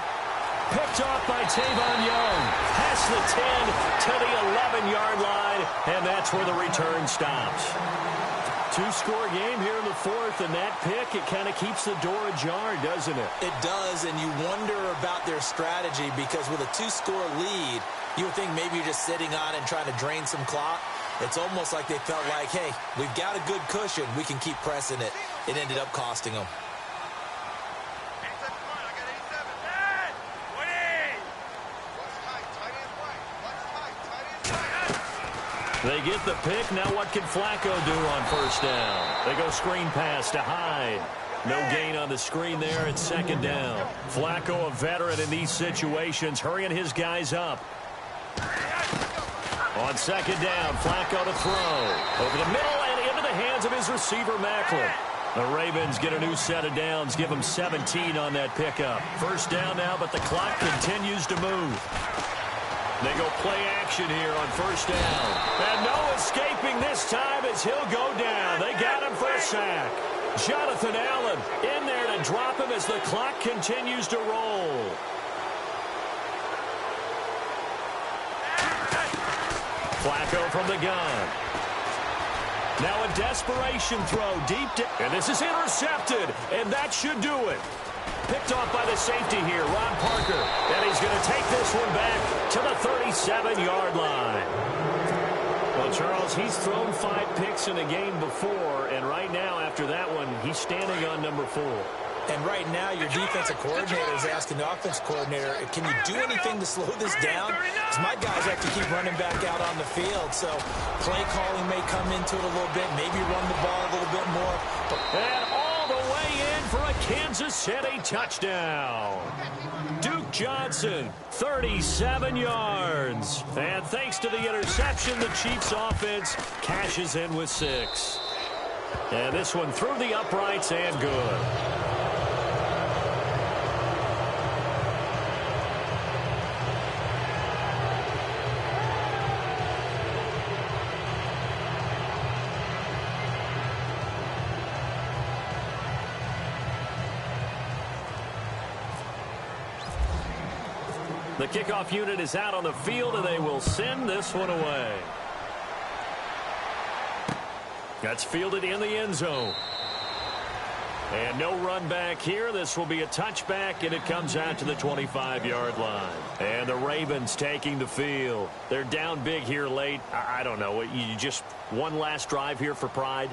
Picked off by Tavon Young. Past the 10 to the 11-yard line, and that's where the return stops. Two-score game here in the fourth, and that pick, it kind of keeps the door ajar, doesn't it? It does, and you wonder about their strategy because with a two-score lead, you would think maybe you're just sitting on it and trying to drain some clock. It's almost like they felt like, hey, we've got a good cushion. We can keep pressing it. It ended up costing them. They get the pick. Now what can Flacco do on first down? They go screen pass to Hyde. No gain on the screen there. It's second down. Flacco, a veteran in these situations, hurrying his guys up. On second down, Flacco to throw. Over the middle and into the hands of his receiver, Maclin. The Ravens get a new set of downs, give them 17 on that pickup. First down now, but the clock continues to move. They go play action here on first down. And no escaping this time as he'll go down. They got him for a sack. Jonathan Allen in there to drop him as the clock continues to roll. Flacco from the gun. Now a desperation throw deep down. And this is intercepted. And that should do it. Picked off by the safety here, Ron Parker. And he's going to take this one back to the 37-yard line. Well, Charles, he's thrown 5 picks in a game before. And right now, after that one, he's standing on number 4. And right now, your defensive coordinator is asking the offense coordinator, can you do anything to slow this down? Because my guys have to keep running back out on the field. So play calling may come into it a little bit, maybe run the ball a little bit more. And all the way in for a Kansas City touchdown. Duke Johnson, 37 yards. And thanks to the interception, the Chiefs offense cashes in with 6. And this one through the uprights and good. The kickoff unit is out on the field, and they will send this one away. That's fielded in the end zone. And no run back here. This will be a touchback, and it comes out to the 25-yard line. And the Ravens taking the field. They're down big here late. I don't know. You just one last drive here for pride?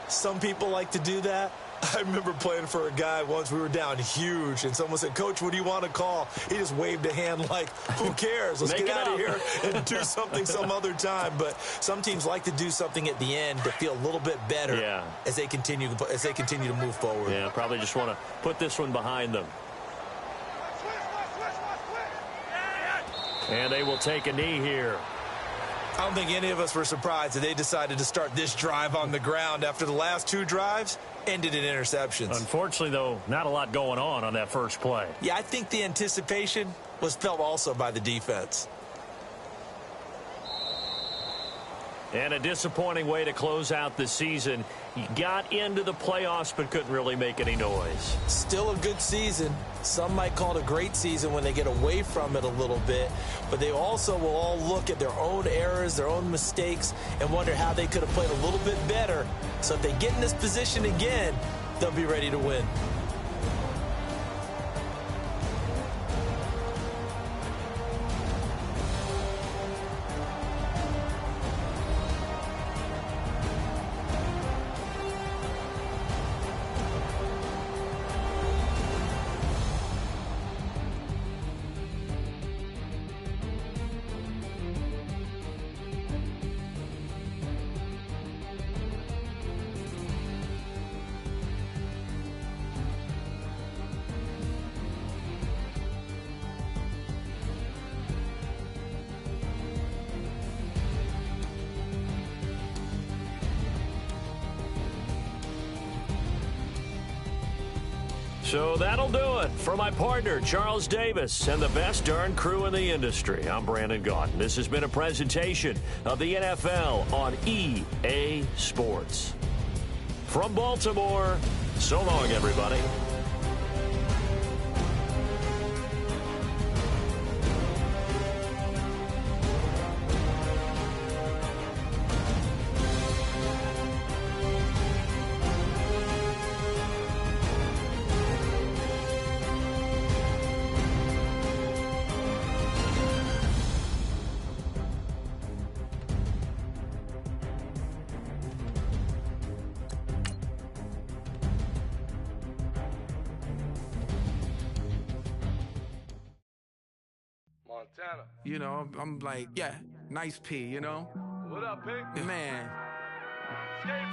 Some people like to do that. I remember playing for a guy once. We were down huge, and someone said, Coach, what do you want to call? He just waved a hand like, who cares? Let's get out of here and do something some other time. But some teams like to do something at the end to feel a little bit better as they continue to move forward. Yeah, probably just want to put this one behind them. And they will take a knee here. I don't think any of us were surprised that they decided to start this drive on the ground after the last 2 drives ended in interceptions. Unfortunately, though, not a lot going on that first play. Yeah, I think the anticipation was felt also by the defense. And a disappointing way to close out the season. You got into the playoffs but couldn't really make any noise. Still a good season. Some might call it a great season when they get away from it a little bit. But they also will all look at their own errors, their own mistakes, and wonder how they could have played a little bit better. So if they get in this position again, they'll be ready to win. So that'll do it. For my partner, Charles Davis, and the best darn crew in the industry, I'm Brandon Gaudin. This has been a presentation of the NFL on EA Sports. From Baltimore, so long, everybody. You know, I'm like, yeah, nice P, you know? What up, Pink? Man. La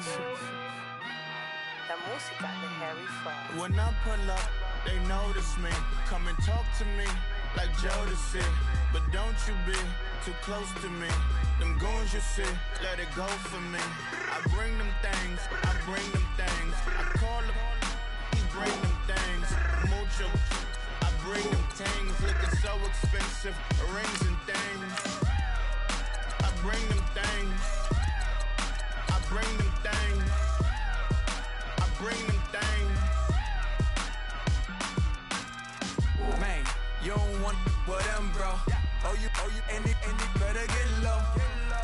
música de Harry Fraud. When I pull up, they notice me. Come and talk to me like Jodeci. But don't you be too close to me. Them goons you see, let it go for me. I bring them things, I bring them things. I call them, he bring them things. Mucho, I bring them things. Looking so expensive, rings and things. I bring them things. I bring them things. I bring them things. Man, you don't want with them, bro. Oh, you, and it better get low.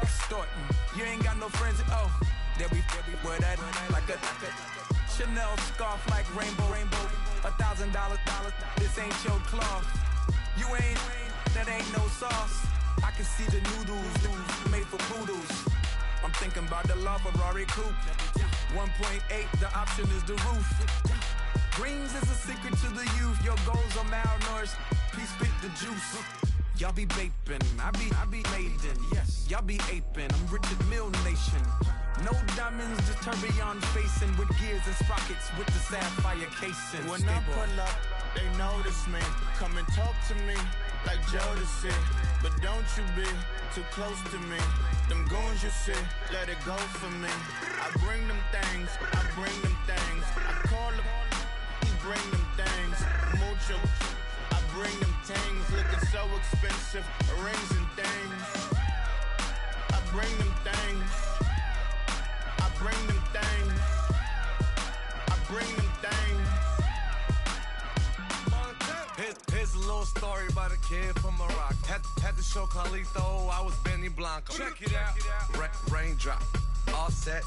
Extorting, you ain't got no friends. Oh, they'll be with that like a Chanel scarf like rainbow. $1,000, this ain't your cloth. You ain't, that ain't no sauce. I can see the noodles made for poodles. I'm thinking about the La Ferrari coupe. 1.8, the option is the roof. Greens is a secret to the youth. Your goals are malnourished. Please spit the juice. Y'all be vaping, I be maiden. Yes, y'all be aping. I'm Richard Mill Nation. No diamonds, just tourbillon facing with gears and sprockets with the sapphire casing. When I pull up, they notice me. Come and talk to me like Jodeci. But don't you be too close to me. Them goons you see, let it go for me. I bring them things, I bring them things. I call them, he bring them things. Mucho, I bring them things. Looking so expensive, rings and things. I bring them things. I bring them things. I bring them things. Here's a little story about a kid from Morocco. Had to show Carlito I was Benny Blanco. Check it out. Raindrop, all set.